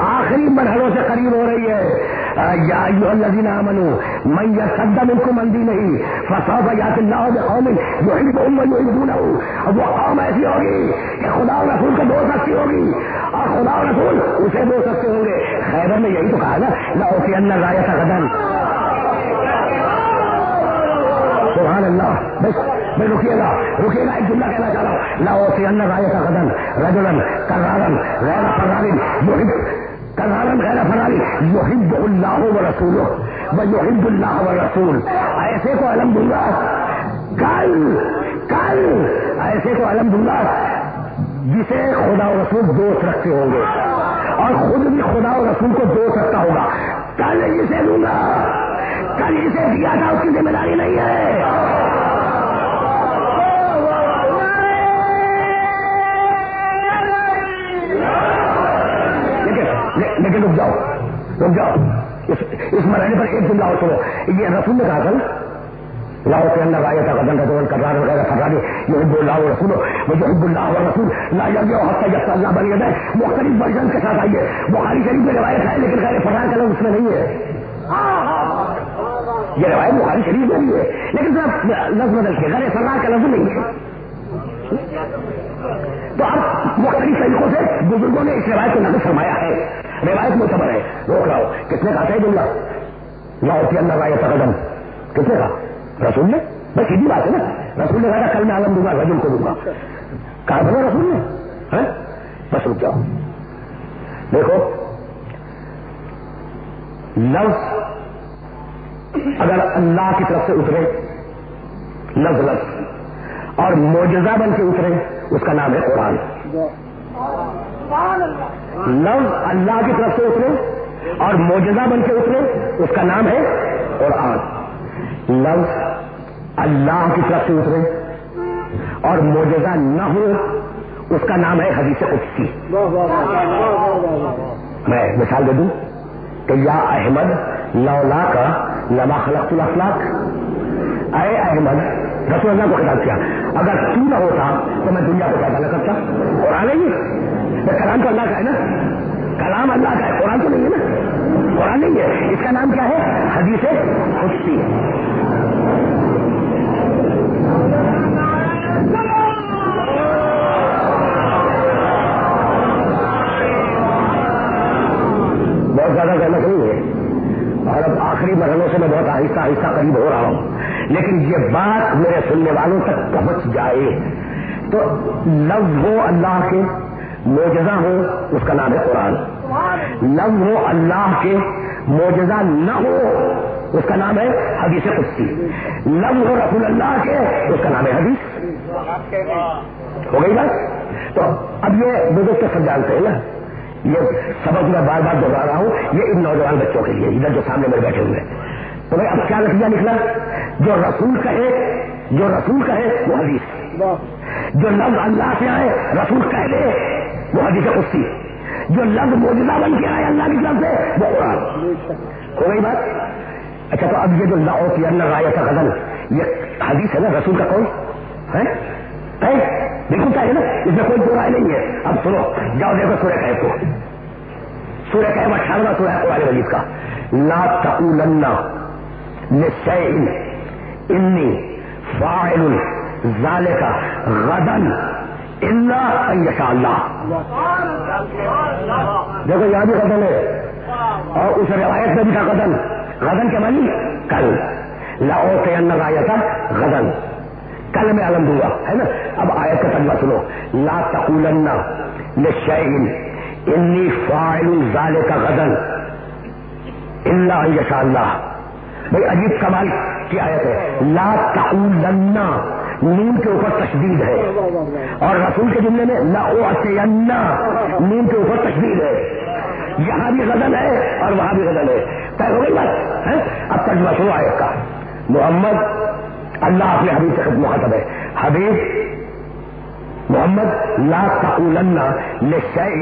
آخری مرحلوں سے قریب ہو رہی ہے۔ یا ایھا الذین آمنوا من یرتد منکم عن دینہ فسوف یأتی اللہ بقوم یحبهم ویحبونہ، وہ قوم ایسی ہوگی کہ خدا اور رسول کو دو سکتی ہوگی، اور خدا اور رسول اسے دو سکتے ہوں گے۔ خیبر میں یہی تو کہا نا، لأعطین الرایۃ غدا۔ سبحان اللہ۔ میں رکیے گا، ایک جملہ کہنا چاہ رہا ہوں۔ لأعطین الرایۃ غدا رجلا کرارا غیر فرار یحب اللہ ورسولہ ویحب اللہ والرسول، ایسے کو علم دوں گا کل ایسے کو علم دوں گا جسے خدا و رسول دوست رکھتے ہوں گے، اور خود بھی خدا و رسول کو دوست رکھتا ہوگا۔ کل جسے دوں گا، کل جسے دیا تھا اس کی ذمہ داری نہیں ہے۔ لیکن رک جاؤ، اس مرحلے پر ایک جملہ اور سنو۔ یہ رسول نے کہا تھا لأعطین الرایۃ غدا رجلا کرارا غیر فرار یحب اللہ ورسولہ ویحب اللہ والرسول لا یرجع حتی یلقى اللہ بین یدیہ۔ مختلف ورژن کے ساتھ آئیے، بخاری شریف میں روایت ہے لیکن غیر فرار کا لفظ اس میں نہیں ہے، یہ روایت بخاری شریف میں بھی ہے لیکن لفظ بدل کے غیر فرار کا لفظ نہیں ہے۔ تو اب مختلف طریقوں سے بزرگوں نے اس روایت کو نقل فرمایا ہے، روایت معتبر ہے۔ روک رہا ہو، کس نے کہا تھا یہ جملہ؟ لأعطین الرایۃ غدا، کس نے کہا؟ رسول نے بس سیدھی بات ہے نا. رسول نے کہا کل میں عالم دوں گا رجل کو دوں گا. کہا بھلا رسول نے بس رک جاؤ. دیکھو لفظ اگر اللہ کی طرف سے اترے لفظ اور معجزہ بن کے اترے اس کا نام ہے قرآن. لفظ اللہ کی طرف سے اترے اور معجزہ بن کے اترے اس کا نام ہے قرآن. لفظ اللہ کی طرف سے اترے اور معجزہ نہ ہو اس کا نام ہے حدیث قدسی. میں مثال دے دوں کہ یا احمد لولا کا لما خلقت الافلاق. اے احمد رسول اللہ کو خطاب کیا اگر تو نہ ہوتا تو میں دنیا کو پیدا نہ کرتا. قرآن ہے یہ کلام تو اللہ کا ہے نا. کلام اللہ کا ہے قرآن تو نہیں ہے نا. قرآن نہیں ہے. اس کا نام کیا ہے حدیث قدسی. بہت زیادہ غلط نہیں ہے اور اب آخری مرحلوں سے میں بہت آہستہ آہستہ قریب ہو رہا ہوں لیکن یہ بات میرے سننے والوں تک پہنچ جائے تو لفظ ہو اللہ کے معجزہ ہو اس کا نام ہے قرآن. لفظ ہو اللہ کے معجزہ نہ ہو اس کا نام ہے حدیث قدسی. لفظ ہو رسول اللہ کے اس کا نام ہے حدیث. ہو گئی بات. تو اب یہ بزرگ تو سب جانتے ہیں نا. یہ سبق میں بار بار دوہرا رہا ہوں یہ ان نوجوان بچوں کے لیے ادھر جو سامنے میرے بیٹھے ہوئے ہیں. تو بھائی اب کیا نتیجہ نکلا جو رسول کہے وہ حدیث. جو لفظ اللہ سے آئے رسول کہہ دے وہ حدیث قدسی. جو لفظ معجزہ بن کے آئے اللہ کی طرف سے وہ قرآن. ہو گئی بات. اچھا تو اب یہ جو لا ہوتی ہے رایت غزل یہ حدیث ہے نا رسول کا قول ہے بالکل کیا ہے نا اس میں کوئی برا نہیں ہے. اب سنو جاؤ دیکھو سورہ کہف کو. سورہ کہف 18واں سورہ ہے قرآن مجید کا. لا تقولن لشیء انی فاعل ذلک غدا الا ان یشاء اللہ. دیکھو یہاں بھی غدن ہے اور اس روایت میں بھی تھا غدن. غدن کے معنی کل. لأعطین رایۃ غدن کل میں علم دوں گا ہے نا. اب آیت کا ترجمہ سنو. لا تقولن لشیء انی فاعل ذلک غدا الا ان یشاء اللہ. بھائی عجیب کمال کی آیت ہے. لا تقولن نون کے اوپر تشدید ہے اور رسول کے جملے میں لأعطین نون کے اوپر تشدید ہے. یہاں بھی غزل ہے اور وہاں بھی غزل ہے. طے ہو گئی بات ہے. اب ترجمہ سنو آیت کا. محمد اللہ اپنے حبیب سے خود مخاطب ہے. حبیب محمد لا تقولن لشیء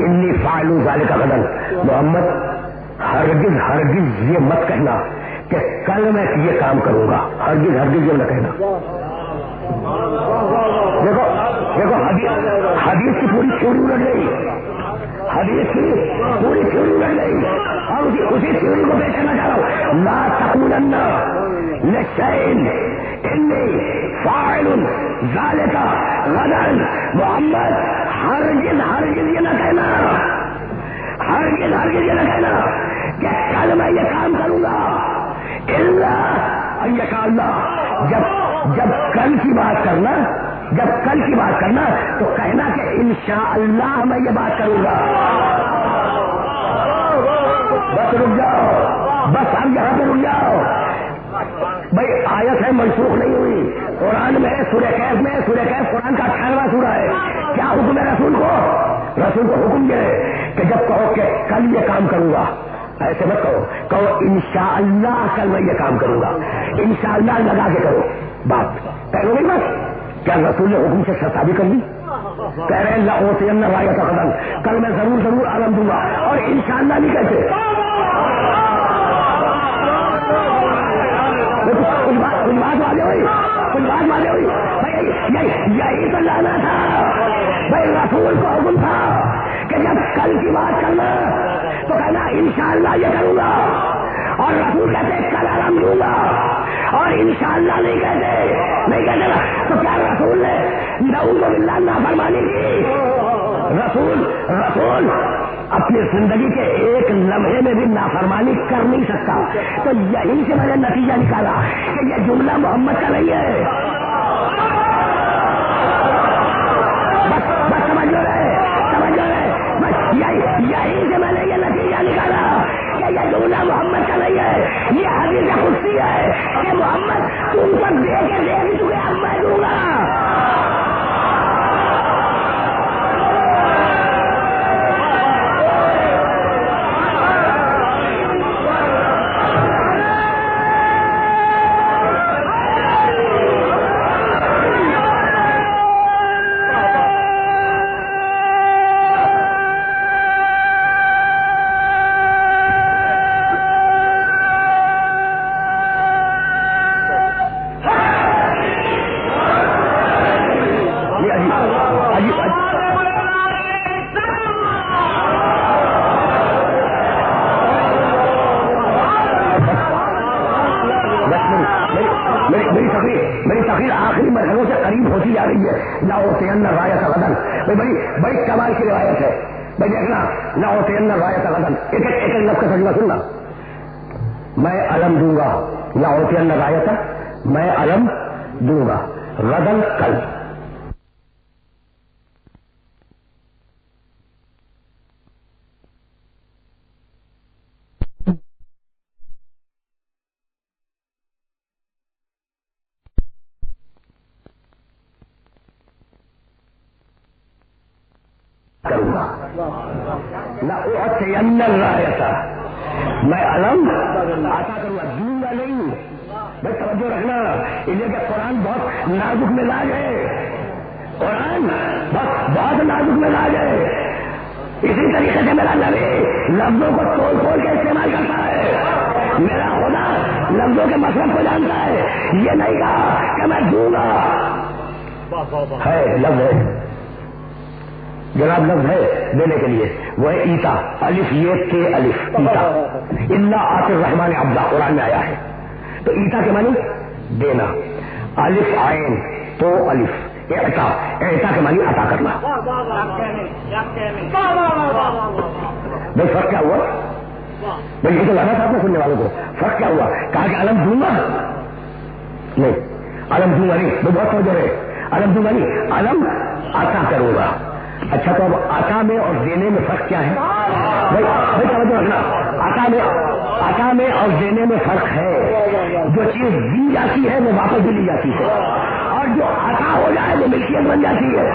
انی فاعل ذلک غدا. محمد ہرگز یہ مت کہنا کہ کل میں یہ کام کروں گا. ہرگز یہ نہ کہنا. دیکھو حدیث کی پوری تھیوری الٹ گئی. حدیث کی پوری تھیوری الٹ گئی اور اسی تھیوری کو پیش کرنا چاہ رہا ہوں. لا تقولن لشیء انی فاعل ذلک غدا. محمد ہرگز یہ نہ کہنا. ہرگز یہ نہ کہنا کہ کل میں یہ کام کروں گا الا ان یشاء اللہ. جب کل کی بات کرنا تو کہنا کہ انشاءاللہ میں یہ بات کروں گا. بس رک جاؤ. بس ہم یہاں پہ رک جاؤ. بھائی آیت ہے منسوخ نہیں ہوئی. قرآن میں سورہ کہف قرآن کا 18واں سورہ ہے. کیا حکم ہے رسول کو حکم یہ ہے کہ جب کہو کہ کل یہ کام کروں گا ایسے مت کہو انشاءاللہ کل میں یہ کام کروں گا. انشاءاللہ لگا کے کرو. بات کہہ گئی بس. کیا رسول نے حکم سے شرطابی کر لی؟ کہہ رہے ہیں لأعطین رایۃ غدا کل میں ضرور عالم دوں گا اور انشاءاللہ نہیں کہتے. کچھ بات والے ہوئی بھائی. یہی تو لانا تھا بھائی. رسول کو حکم تھا کہ جب کل کی بات کرنا تو کہنا انشاءاللہ یہ کروں گا اور رسول کہتے کل عالم دوں گا اور انشاءاللہ نہیں کہتے نا. تو کیا رسول نے نعوذ باللہ نافرمانی کی؟ رسول اپنی زندگی کے ایک لمحے میں بھی نافرمانی کر نہیں سکتا. تو یہیں سے میں نے نتیجہ نکالا کہ یہ جملہ محمد کا نہیں ہے. بس سمجھ لو رہے بس یہیں سے میں نے یہ نتیجہ نکالا کہ یہ جملہ محمد کا نہیں ہے. یہ حدیث قدسی ہے کہ محمد تم پر دے کے دے بھی چکے اب میں دوں گا. میری تقریر آخری مرحلوں سے قریب ہوتی جا رہی ہے. لاؤتین رایت غدن بڑی کمال کی روایت ہے. بھائی دیکھنا لاؤتین رایت غدن ایک ایک لفظ کا ترجمہ سننا. میں علم دوں گا. لاؤتین رایت میں علم دوں گا غدن کل. کروں گا لأعطين الراية میں علم عطا کروں گا دوں گا نہیں. بھائی توجہ رکھنا اس لیے کہ قرآن بہت نازک مزاج ہے. قرآن بہت نازک مزاج ہے. اسی طریقے سے میرا نبی لفظوں کو توڑ توڑ کے استعمال کرتا ہے. میرا خدا لفظوں کے مطلب کو جانتا ہے. یہ نہیں کہا کہ میں دوں گا. ہے لفظ ہے جناب لفظ ہے دینے کے لیے وہ ہے ایتا. الف یہ کے الف ایتا الا آت الرحمن عبدا قرآن میں آیا ہے. تو ایتا کے معنی دینا. الف عین تو الف اعطا کے معنی عطا کرنا. بھائی فرق کیا ہوا؟ بھائی یہ تو لانا تھا آپ نے سننے والوں کو. فرق کیا ہوا؟ کہا کہ علم دوں گا نہیں. علم دوں گا نہیں. وہ بہت سمجھ رہے. علم دوں گا نہیں علم عطا کروں گا. اچھا تو اب عطا میں اور دینے میں فرق کیا ہے؟ بھائی توجہ رکھنا. عطا میں اور دینے میں فرق ہے. جو چیز دی جاتی ہے وہ واپس بھی لی جاتی ہے اور جو عطا ہو جائے وہ ملکیت بن جاتی ہے.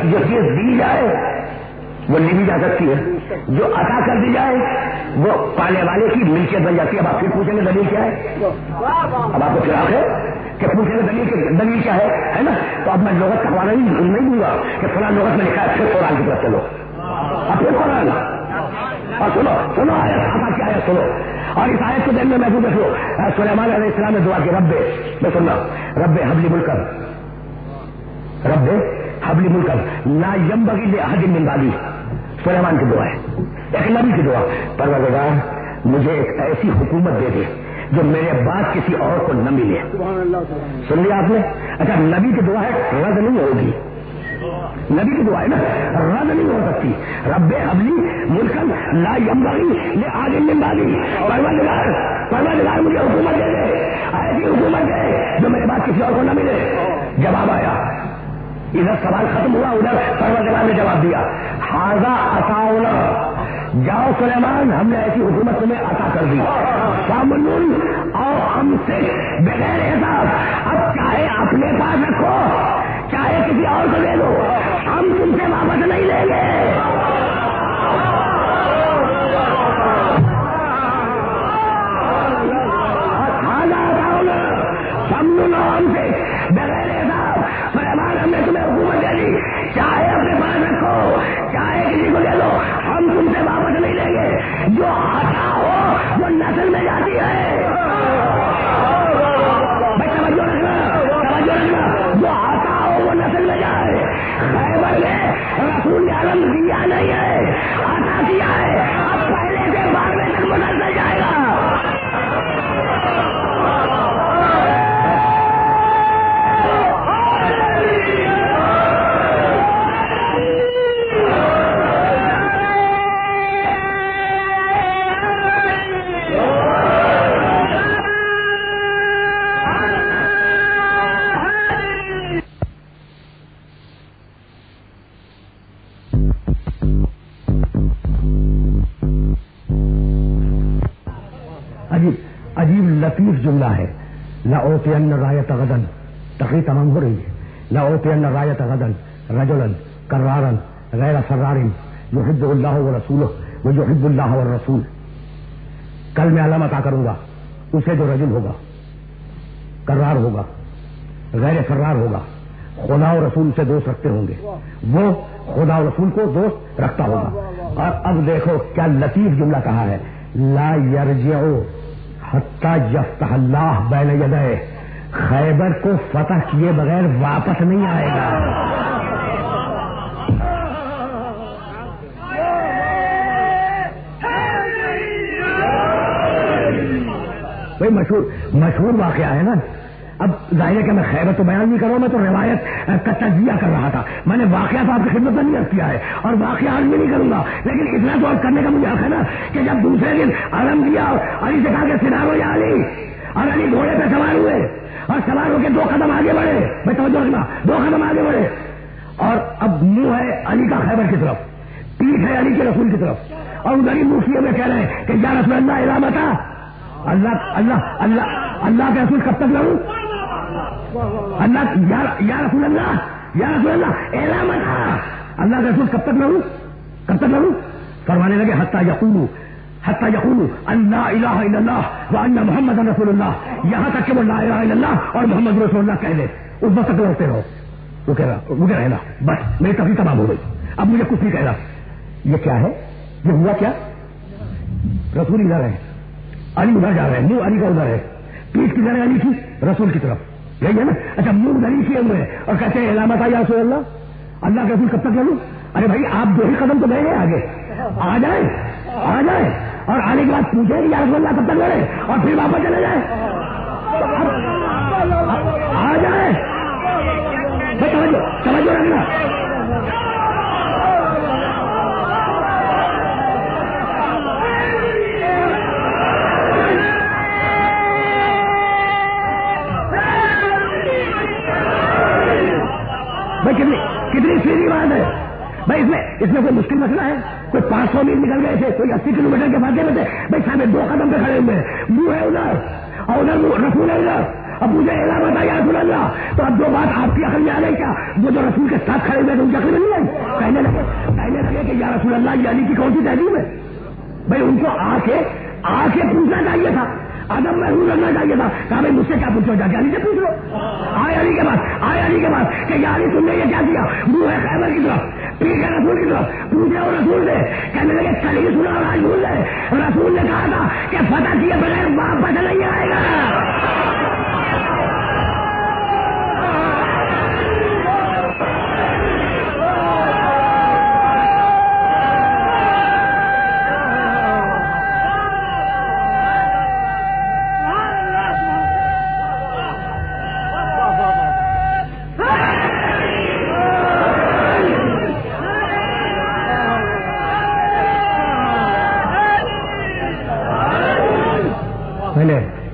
جو چیز دی جائے وہ لی بھی جا سکتی ہے. جو عطا کر دی جائے وہ پانے والے کی ملکیت بن جاتی ہے. اب آپ پھر پوچھیں گے دلیل کیا ہے؟ اب آپ کو خلاف ہے کہ پوچھیں گے دلیل کیا ہے نا. تو اب میں لغت کا حوالہ نہیں دوں گا کہ فلاں لغت میں لکھا ہے پھر قرآن کی طرف چلو. اب پھر قرآن اور سنو آیت عطا کی آیت سنو. اور اس آیت کے دن میں محفوظ رکھو. سلیمان علیہ السلام نے دعا کی رب میں سننا رب حبلی ملکن رب حبلی ملکن لا ينبغي لأحد من بعدی. سلیمان کی دعا ہے ایک نبی کی دعا. پروردگار مجھے ایک ایسی حکومت دے دے جو میرے بعد کسی اور کو نہ ملے. سن لیا آپ نے؟ اچھا نبی کی دعا ہے رد نہیں ہوگی. نبی کی دعا ہے نا رد نہیں ہو سکتی. رب حبلی ملکن لا ينبغي لأحد من بعدی. پروردگار مجھے حکومت دے دے ایسی حکومت دے جو میرے بعد کسی اور کو نہ ملے. جواب آیا. ادھر سوال ختم ہوا ادھر پروردگار نے جواب دیا ھذا عطاؤنا. جاؤ سلیمان ہم نے ایسی حکومت تمہیں عطا کر دی. فامنن اور ہم سے بغیر حساب. اب چاہے اپنے پاس رکھو چاہے کسی اور کو دے دو ہم تم سے واپس نہیں لیں گے. ہم سے بغیر حساب. سلیمان ہم نے تمہیں حکومت دے دی چاہے اپنے پاس رکھو چاہے کسی کو دے دو ہم تم سے واپس نہیں لیں گے. جو عطا ہو وہ نسل میں جاتی ہے. بھائی توجہ رکھنا خیبر میں رسول عالم دیا نہیں ہے، عطا کیا ہے، اب پہلے سے 12ویں تک مسلسل جائے گا۔ عجیب لطیف جملہ ہے، لأوتین رایت غدن، تقریر تمام ہو رہی ہے، لأوتین رایت غدن رجلا کرارا غیر فرار یحب اللہ ورسولہ ویحب اللہ والرسول، کل میں علامت عطا کروں گا اسے جو رجل ہوگا، کرار ہوگا، غیر فرار ہوگا، خدا و رسول سے دوست رکھتے ہوں گے، وہ خدا و رسول کو دوست رکھتا ہوگا۔ اور اب دیکھو کیا لطیف جملہ کہا ہے، لا یرجع حتی یفتح اللہ بین یدیہ، خیبر کو فتح کیے بغیر واپس نہیں آئے گا۔ بھائی مشہور واقعہ ہے نا۔ اب ظاہر ہے کہ میں خیبر تو بیان نہیں کروں، میں تو روایت کا تجزیہ کر رہا تھا، میں نے واقعہ تو آپ کی خدمت میں نہیں عرض کیا ہے اور واقعہ آج بھی نہیں کروں گا، لیکن اتنا تو عرض کرنے کا مجھے حق ہے نا کہ جب دوسرے دن علم دیا اور علی سے کہا کہ سنارو یا علی، اور علی گھوڑے پہ سوار ہوئے اور سوار ہو کے 2 قدم آگے بڑھے، میں توجہ رکھنا، 2 قدم آگے بڑھے، اور اب منہ ہے علی کا خیبر کی طرف، پیٹھ ہے علی کے رسول کی طرف، اور ادھر ہی منہ کیے ہوئے کہہ رہے ہیں کہ یا رسول اللہ علامتا، اللہ اللہ اللہ اللہ کے رسول کب تک لڑوں، اللہ یا رسول اللہ یا رسول اللہ علامت، اللہ کے رسول کب تک لڑوں، فرمانے لگے حتی یقولوا ان لا الہ الا اللہ وان محمد رسول اللہ، یہاں تک کہ وہ لا الہ الا اللہ اور محمد رسول اللہ کہہ لے، اس وقت تک لڑتے رہو۔ وہ کہہ رہا نا بس میری تفریح تمام ہو گئی، اب مجھے کچھ نہیں کہہ رہا۔ یہ کیا ہے، یہ ہوا کیا، رسول ادھر ہے، علی ادھر جا رہے ہیں، منہ علی کا ادھر ہے، پیٹھ کدھر ہے علی کی، رسول کی طرف، یہی ہے نا۔ اچھا منہ علی کیے ہوئے اور کہتے ہیں علامت یا رسول اللہ کے رسول کب تک لڑوں؟ ارے بھائی آپ 2 ہی قدم تو گئے ہیں آگے، آ جائیں اور آنے کے بعد پوچھیں کہ یا رسول اللہ کب تک لڑے اور پھر واپس چلے جائیں، آ جائیں، توجہ رکھنا۔ بھائی کتنی سیدھی بات ہے بھائی، اس میں کوئی مشکل مسئلہ ہے، کوئی 500 میل نکل گئے تھے، کوئی 80 کلومیٹر کے فاصلے میں تھے، بھائی صاحب 2 قدم پہ کھڑے ہوئے ہیں، منہ ہے ادھر اور ادھر رسول ہے ادھر، اب مجھے علامت یا رسول اللہ، تو اب 2 بات آپ کی عقل میں آ گئی کیا، وہ جو رسول کے ساتھ کھڑے ہوئے تھے ان کی عقل میں نہیں آئی، کہنے لگے کہ یا رسول اللہ یہ علی کی کون سی تہذیب ہے؟ بھائی ان کو آ کے پوچھنا چاہیے تھا، ادب محروم رکھنا چاہیے تھا، کہا بھائی مجھ سے کیا پوچھو، جا کے علی سے پوچھ لو، آئے علی کے بعد کہ یا علی تم نے یہ کیا کیا، منہ ہے خیبر کی طرف، پیٹھ ہے رسول کی طرف، پوچھے اور رسول سے، کہنے لگے کل ہی سنا اور آج بھول گئے، رسول نے کہا تھا کہ فتح کیے بغیر واپس نہیں آئے گا۔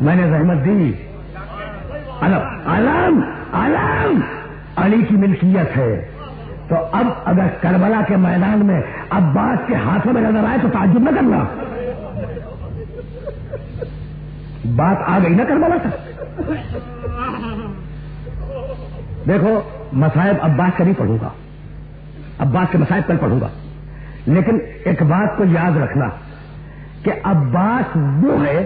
میں نے زحمت دی، علم علی کی ملکیت ہے، تو اب اگر کربلا کے میدان میں عباس کے ہاتھوں میں نظر آئے تو تعجب نہ کرنا، بات آ گئی نا کربلا تک۔ دیکھو مصائب عباس کا نہیں پڑھوں گا، عباس کے مصائب کل پڑھوں گا، لیکن ایک بات کو یاد رکھنا کہ عباس وہ ہے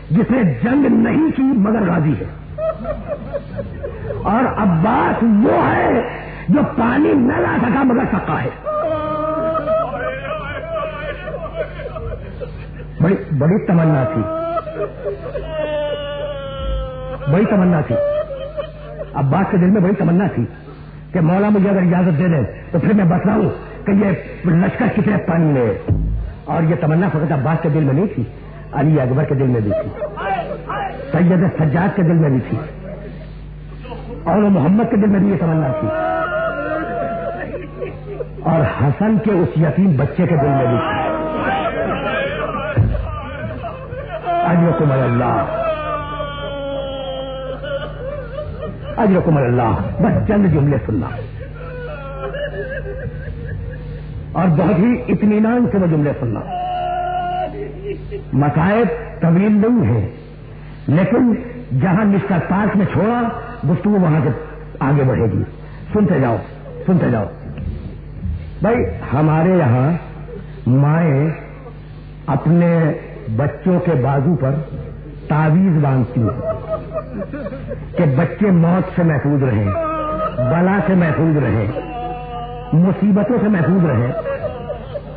جس نے جنگ نہیں کی مگر غازی ہے، اور عباس وہ ہے جو پانی نہ لا سکا مگر سقا ہے۔ بڑی تمنا تھی عباس کے دل میں، بڑی تمنا تھی کہ مولا مجھے اگر اجازت دے دیں تو پھر میں بتلاؤں کہ یہ لشکر کتنے پانی میں. اور یہ تمنا فقط عباس کے دل میں نہیں تھی، علی اکبر کے دل میں بھی تھی، سید سجاد کے دل میں بھی تھی، اور محمد کے دل میں بھی یہ تمنا تھی، اور حسن کے اس یتیم بچے کے دل میں بھی تھی. اجرکم اللہ، اجرکم اللہ. بس چند جملے سننا اور بہت ہی اطمینان سے وہ جملے سننا. مسائل طویل نہیں ہیں، لیکن جہاں مسٹر پارک میں چھوڑا گفتگو وہاں سے آگے بڑھے گی. سنتے جاؤ سنتے جاؤ. بھائی ہمارے یہاں مائیں اپنے بچوں کے بازو پر تعویذ باندھتی ہیں کہ بچے موت سے محفوظ رہیں، بلا سے محفوظ رہیں، مصیبتوں سے محفوظ رہیں.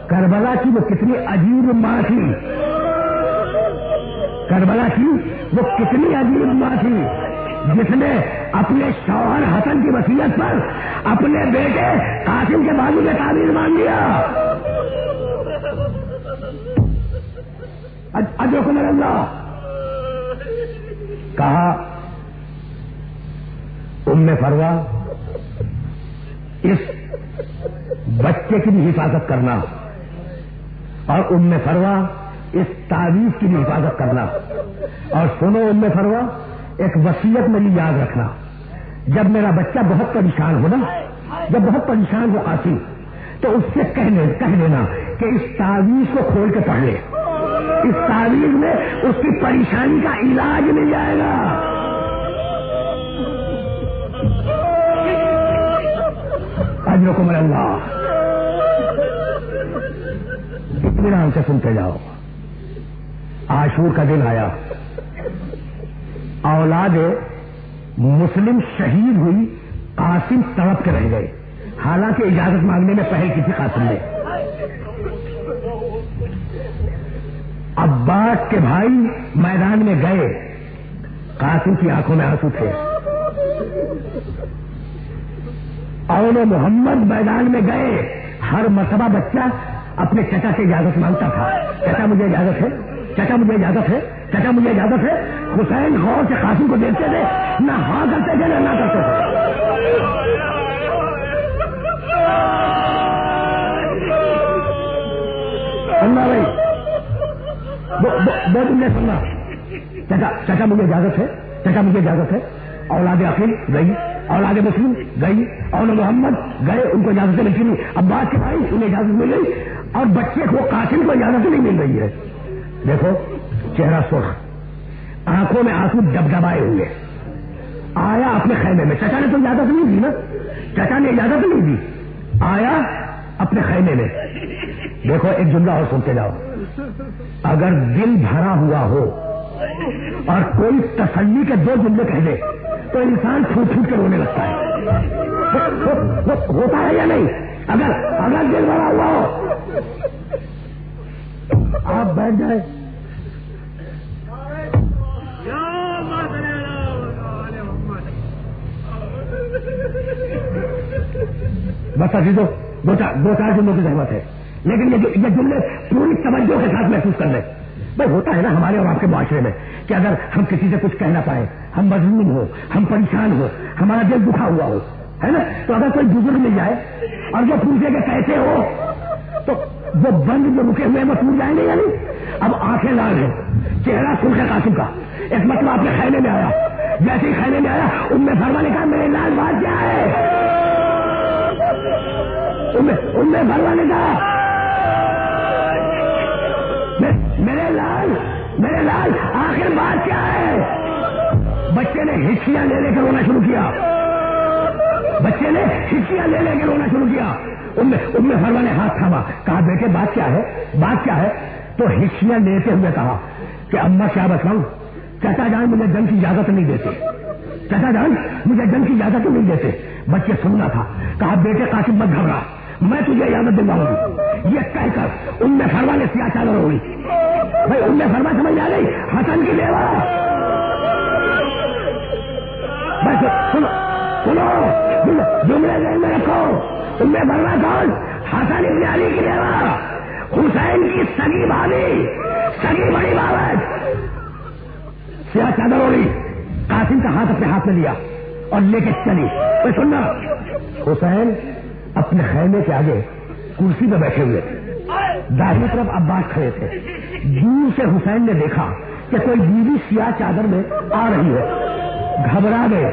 کربلا کی وہ کتنی عجیب ماں تھی، کربلا کی وہ کتنی عجیب ماں تھی جس نے اپنے شوہر حسن کی وصیت پر اپنے بیٹے قاسم کے بازو میں تعویذ باندھ دیا. اجرکم اللہ. کہا ام فروا اس بچے کی بھی حفاظت کرنا اور ام فروا اس تعویذ کی بھی حفاظت کرنا. اور سنو ام فروا، ایک وصیت میری یاد رکھنا، جب میرا بچہ بہت پریشان ہو نا، جب بہت پریشان ہو قاسم، تو اس سے کہہ دینا کہ اس تعویذ کو کھول کے پڑھ لے، اس تعویذ میں اس کی پریشانی کا علاج مل جائے گا. اجرکم اللہ. اطمینان سے سنتے جاؤ. عاشور کا دن آیا، اولاد مسلم شہید ہوئی، قاسم تڑپ کے رہ گئے، حالانکہ اجازت مانگنے میں پہل کی تھی قاسم نے. عباس کے بھائی میدان میں گئے، قاسم کی آنکھوں میں آنسو تھے. اور محمد میدان میں گئے، ہر مرتبہ بچہ اپنے چچا سے اجازت مانگتا تھا، چچا مجھے اجازت ہے، چچا مجھے اجازت ہے، چچا مجھے اجازت ہے. حسین غور سے قاسم کو دیکھتے تھے، نہ ہاں کرتے تھے نہ کرتے تھے. اللہ بھائی دو تم نے سننا، چچا مجھے اجازت ہے، چچا مجھے اجازت ہے. اولاد عقیل گئی، اولاد مسلم گئی، اور محمد گئے، ان کو اجازت ملتی نہیں. عباس کے بھائی انہیں اجازت مل گئی، اور بچے کو قاسم کو اجازت نہیں مل رہی ہے. دیکھو چہرہ سرخ، آنکھوں میں آنسو دبدبائے ہوئے، آیا اپنے خیمے میں. چچا نے تو اجازت نہیں دی نا، چچا نے اجازت نہیں دی، آیا اپنے خیمے میں. دیکھو ایک جملہ اور سنتے جاؤ. اگر دل بھرا ہوا ہو اور کوئی تسلی کے دو جملے کہہ دے تو انسان پھوٹ پھوٹ کے رونے لگتا ہے. ہوتا ہے یا نہیں؟ اگر دل بھرا ہوا ہو آپ بیٹھ جائیں. بس عزیزو دو چار جملوں کی ضرورت ہے، لیکن یہ جملے پوری توجہ کے ساتھ محسوس کر لیں. بھائی ہوتا ہے نا ہمارے اور آپ کے معاشرے میں کہ اگر ہم کسی سے کچھ کہہ نہ پائیں، ہم مظلوم ہو، ہم پریشان ہو، ہمارا دل دکھا ہوا ہو، ہے نا، تو اگر کوئی بزرگ مل جائے اور جو پوچھے کہ کیسے ہو، تو وہ بند جو رکے ہوئے وہ ٹوٹ جائیں گے یا نہیں؟ اب آنکھیں لال ہیں، چہرہ سرخ ہے قاسم کا. ایک مطلب آپ کے خیمے میں آیا، جیسے ہی خیمے میں آیا ام فروا نے کہا میرے لال بات کیا ہے؟ ام فروا نے کہا میرے لال آخر بات کیا ہے؟ بچے نے ہچکیاں لے لے کے رونا شروع کیا، بچے نے ہچکیاں لے لے کے رونا شروع کیا. ام فروا نے ہاتھ تھاما، کہا بیٹے بات کیا ہے، بات کیا ہے؟ تو ہچکیاں لیتے ہوئے کہا کہ اماں کیا بتاؤں، چچا جان مجھے جنگ کی اجازت نہیں دیتے، چچا جان مجھے جنگ کی اجازت نہیں دیتے. بچے سننا تھا، کہا بیٹے قاسم مت گھبرا، میں تجھے اجازت دلواؤں گی. یہ کہہ کر ام فروا نے سیاہ چادر ہوئی. بھائی ام فروا سمجھ آ گئی، حسن کی بیوہ. بس سنو سنو جملے ذہن میں رکھو، تم میں بڑھنا کون؟ حسن ابن علی کی بیوہ، حسین کی سگی بھابھی، سگی بڑی باوت، سیاہ چادر اوڑی، قاسم کا ہاتھ اپنے ہاتھ میں لیا اور لے کے چلی۔ تو سننا، حسین اپنے خیمے کے آگے کرسی پہ بیٹھے ہوئے، داہنی طرف عباس کھڑے تھے۔ دور سے حسین نے دیکھا کہ کوئی بیوی سیاہ چادر میں آ رہی ہے، گھبرا گئے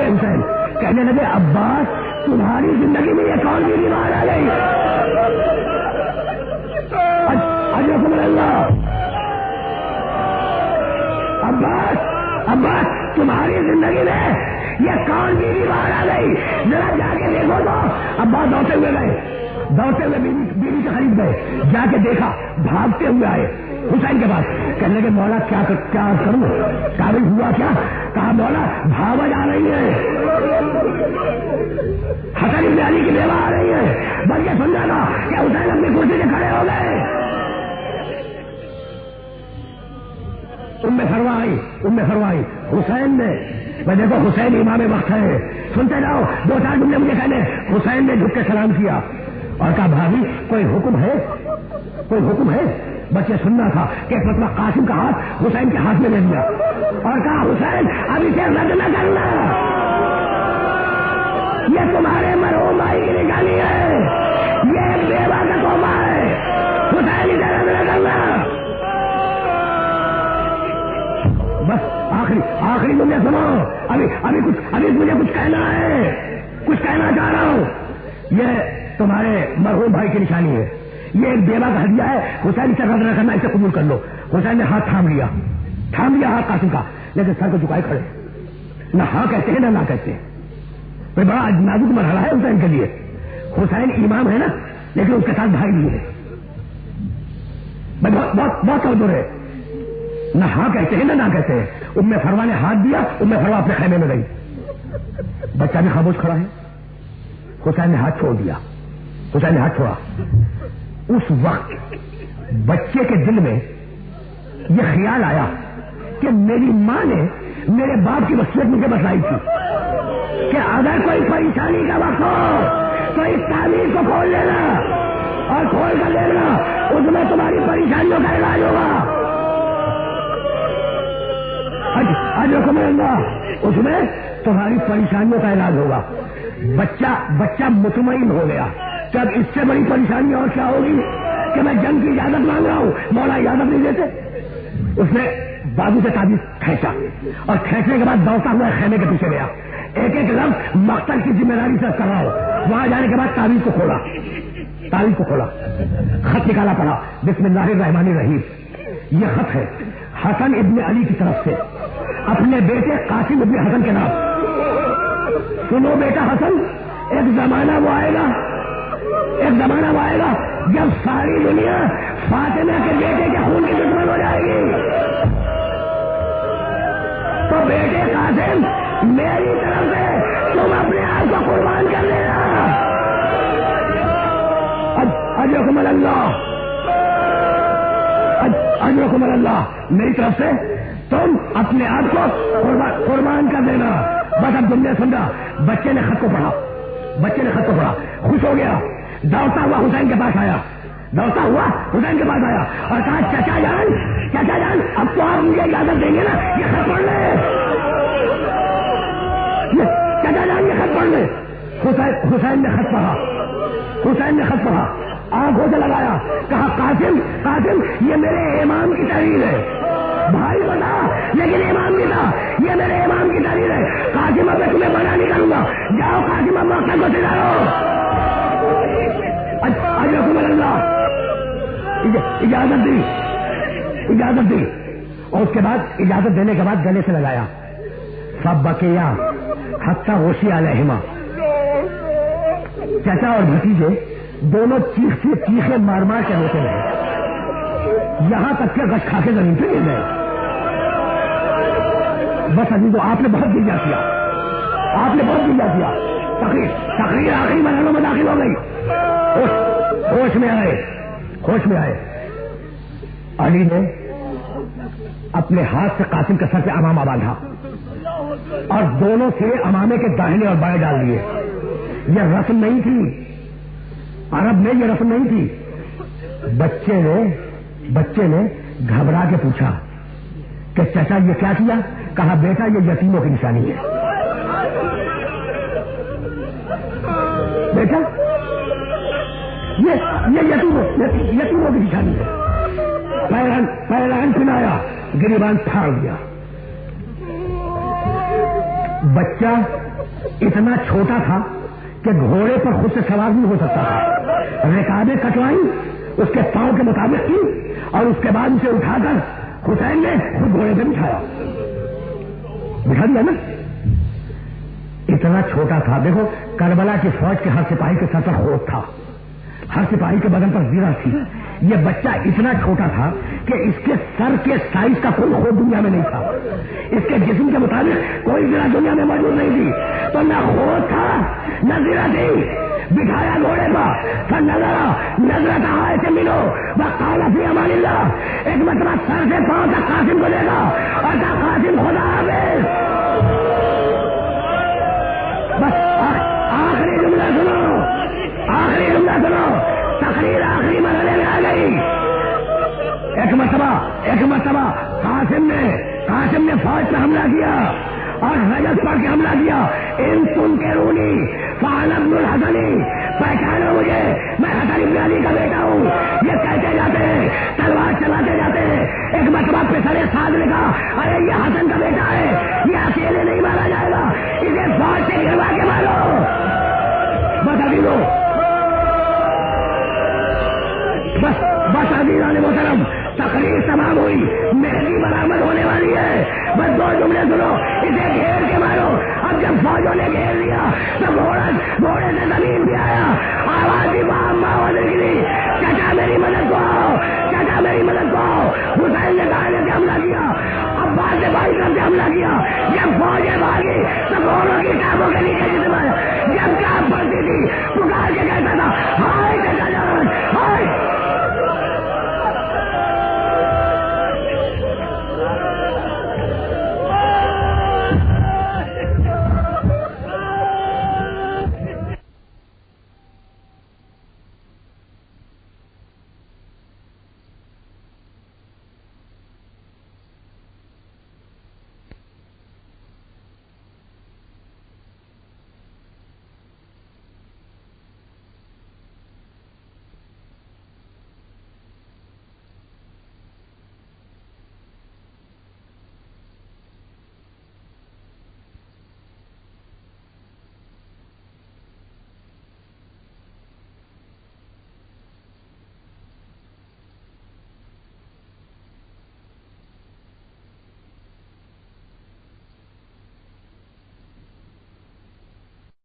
حسین، کہنے لگے عباس تمہاری زندگی میں یہ کون بیوی باہر آ گئی؟ اجرکم اللہ، عباس تمہاری زندگی میں یہ کون بیوی باہر آ گئی؟ ذرا جا کے دیکھو تو۔ عباس دوڑتے ہوئے بیوی کے قریب گئے، جا کے دیکھا، بھاگتے ہوئے آئے حسین کے پاس، کہنے لگے مولا کیا کروں، قابل ہوا کیا؟ کہا مولا بھاوج آ رہی ہے، حسن ابن علی کی بیوہ آ رہی ہے۔ بلکہ سمجھا تھا کہ حسین اپنی کرسی سے کھڑے ہو گئے۔ ام فرمائی حسین نے، میں دیکھو حسین امام وقت ہے، سنتے جاؤ، دو چار جملے مجھے کہنے۔ حسین نے جھک کے سلام کیا اور کہا بھابھی کوئی حکم ہے؟ بچے سننا تھا کہ اس وقت قاسم کا ہاتھ حسین کے ہاتھ میں لے لیا اور کہا حسین اب اسے رد نہ کرنا، یہ تمہارے مرحوم بھائی کی نشانی ہے، یہ ایک بیوہ کا تحفہ ہے، حسین اسے رد نہ کرنا۔ بس آخری جملے سنو، ابھی مجھے کچھ کہنا ہے، کچھ کہنا چاہ رہا ہوں۔ یہ تمہارے مرحوم بھائی کی نشانی ہے، یہ ایک بیوہ کا ہدیہ ہے، حسین سے رد نہ کرنا، اسے قبول کر لو۔ حسین نے ہاتھ تھام لیا ہاتھ قاسم کا، لیکن سر کو جھکائے کھڑے، نہ ہاں کہتے ہیں نہ کہتے ہیں۔ بڑا نازک مرحلہ ہے حسین کے لیے، حسین امام ہے نا، لیکن اس کے ساتھ بھائی بھی ہے، بہت کمزور ہے، نہ ہاں کہتے ہیں نہ کہتے ہیں۔ ام فروا نے ہاتھ دیا، ام فروا اپنے خیمے میں گئی، بچہ بھی خاموش کھڑا ہے۔ حسین نے ہاتھ چھوڑ دیا، حسین نے ہاتھ چھوڑا۔ اس وقت بچے کے دل میں یہ خیال آیا کہ میری ماں نے میرے باپ کی وصیت مجھے بتلائی تھی کہ اگر کوئی پریشانی کا وقت ہو تو اس تعمیر کو کھول لینا اور کھول کر دینا، اس میں تمہاری پریشانیوں کا علاج ہوگا۔ اجرکم اللہ، اس میں تمہاری پریشانیوں کا علاج ہوگا۔ بچہ مطمئن ہو گیا کہ اب اس سے بڑی پریشانی اور کیا ہوگی کہ میں جنگ کی اجازت مانگ رہا ہوں، مولا اجازت نہیں دیتے۔ اس نے بازو سے تعبیر کھینچا اور کھینچنے کے بعد دوڑتا ہوا خیمے کے پیچھے گیا، ایک لفظ مقتل کی ذمہ داری سے کر رہا ہوں۔ وہاں جانے کے بعد تعویذ کو کھولا، خط نکالا پڑا، بسم اللہ الرحمن الرحیم۔ یہ خط ہے حسن ابن علی کی طرف سے اپنے بیٹے قاسم ابن حسن کے نام۔ سنو بیٹا حسن، ایک زمانہ وہ آئے گا جب ساری دنیا فاطمہ کے بیٹے کے خون کی دشمن ہو جائے گی، تو بیٹے قاسم میری طرف سے تم اپنے آپ کو قربان کر لینا۔ اجرکم اللہ، میری طرف سے تم اپنے آپ کو قربان کر دینا۔ بس اب تم نے سمجھا۔ بچے نے خط کو پڑھا، خوش ہو گیا، دوڑتا ہوا حسین کے پاس آیا اور کہا چچا جان اب تو آپ مجھے اجازت دیں گے نا، یہ خط پڑھ لیں چچا جان، یہ خط پڑھ لیں۔ حسین نے خط پڑھا، آنکھوں سے لگایا، کہا قاسم یہ میرے امام کی تحریر ہے، بھائی بتا لیکن امام کی تھا، یہ میرے امام کی تحریر ہے، قاسم اب میں تمہیں منع نہیں کروں گا، جاؤ قاسم اب مقصد کو سدھارو۔ اجرکم اللہ، اجازت دی اور اس کے بعد اجازت دینے کے بعد گلے سے لگایا، سب بقیہ حتی غشی علیہما۔ چچا اور بھتیجے دونوں چیخے مار کے روتے رہے، یہاں تک کہ غش کھا کے زمین پہ گر گئے۔ بس ابھی تو آپ نے بہت دیا کیا، تقریر آخری مرحلوں میں داخل ہو گئی۔ ہوش میں آئے علی نے اپنے ہاتھ سے قاسم کے سر پہ امامہ باندھا اور دونوں سرے امامے کے داہنے اور بائیں ڈال دیے. یہ رسم نہیں تھی عرب میں، یہ رسم نہیں تھی. بچے نے گھبرا کے پوچھا کہ چچا یہ کیا کیا؟ کہا بیٹا یہ یتیموں کی نشانی ہے. بیٹا یہ یتیموں کی نشانی ہے. پہلان سنایا، گریبان پھاڑ دیا. بچہ اتنا چھوٹا تھا کہ گھوڑے پر خود سے سوار نہیں ہو سکتا تھا. رکابیں کٹوائی اس کے پاؤں کے مطابق کی اور اس کے بعد اسے اٹھا کر حسین نے خود گھوڑے پہ بٹھا دیا نا. اتنا چھوٹا تھا. دیکھو کربلا کی فوج کے ہر سپاہی کے سر پر خوف تھا، ہر سپاہی کے بدن پر زیرہ تھی. یہ بچہ اتنا چھوٹا تھا کہ اس کے سر کے سائز کا کوئی خوف دنیا میں نہیں تھا. اس کے جسم کے مطابق کوئی زیرہ دنیا میں موجود نہیں تھی. تو نہ خوف تھا نہ زیرہ تھی. بٹھایا گھوڑے پر، نظرت آئے سے ملو وقال فی امان اللہ. ایک مرتبہ سر سے پاؤں تک قاسم کو دے گا اور کہا قاسم خدا حافظ. بس آخری جملہ سنو، تقریر آخری مرحلے میں آ گئی. ایک مرتبہ قاسم نے فوج پہ حملہ کیا اور رجز پڑھ کے حملہ کیا. ان تم کے رونی فعل ابن الحسنی، پہچانو مجھے، میں حسن ابن علی کا بیٹا ہوں. یہ کہتے جاتے ہیں، تلوار چلاتے جاتے ہیں. ایک مرتبہ پسرے ساتھ نے کہا ارے یہ حسن کا بیٹا ہے، یہ اکیلے نہیں مارا جائے گا، اسے فوج سے گروا کے مارو. بتا دو بس عزیزان محترم، تقریر تمام ہوئی، مہندی برآمد ہونے والی ہے. بس 2 جملے سنو، اسے گھیر کے مارو. اب جب فوجوں نے گھیر لیا تو گھوڑے سے زمین پہ آیا، آواز دی گری، چچا میری مدد کو آؤ. حسین نے دائنے سے حملہ کیا، عباس نے بائیں طرف سے حملہ کیا. جب فوجیں بھاگی تو گھوڑوں کی ٹانگوں کے نیچے جب کیا پڑتی تھی پکار کے کہتا تھا ہائے چچا جان ہائے.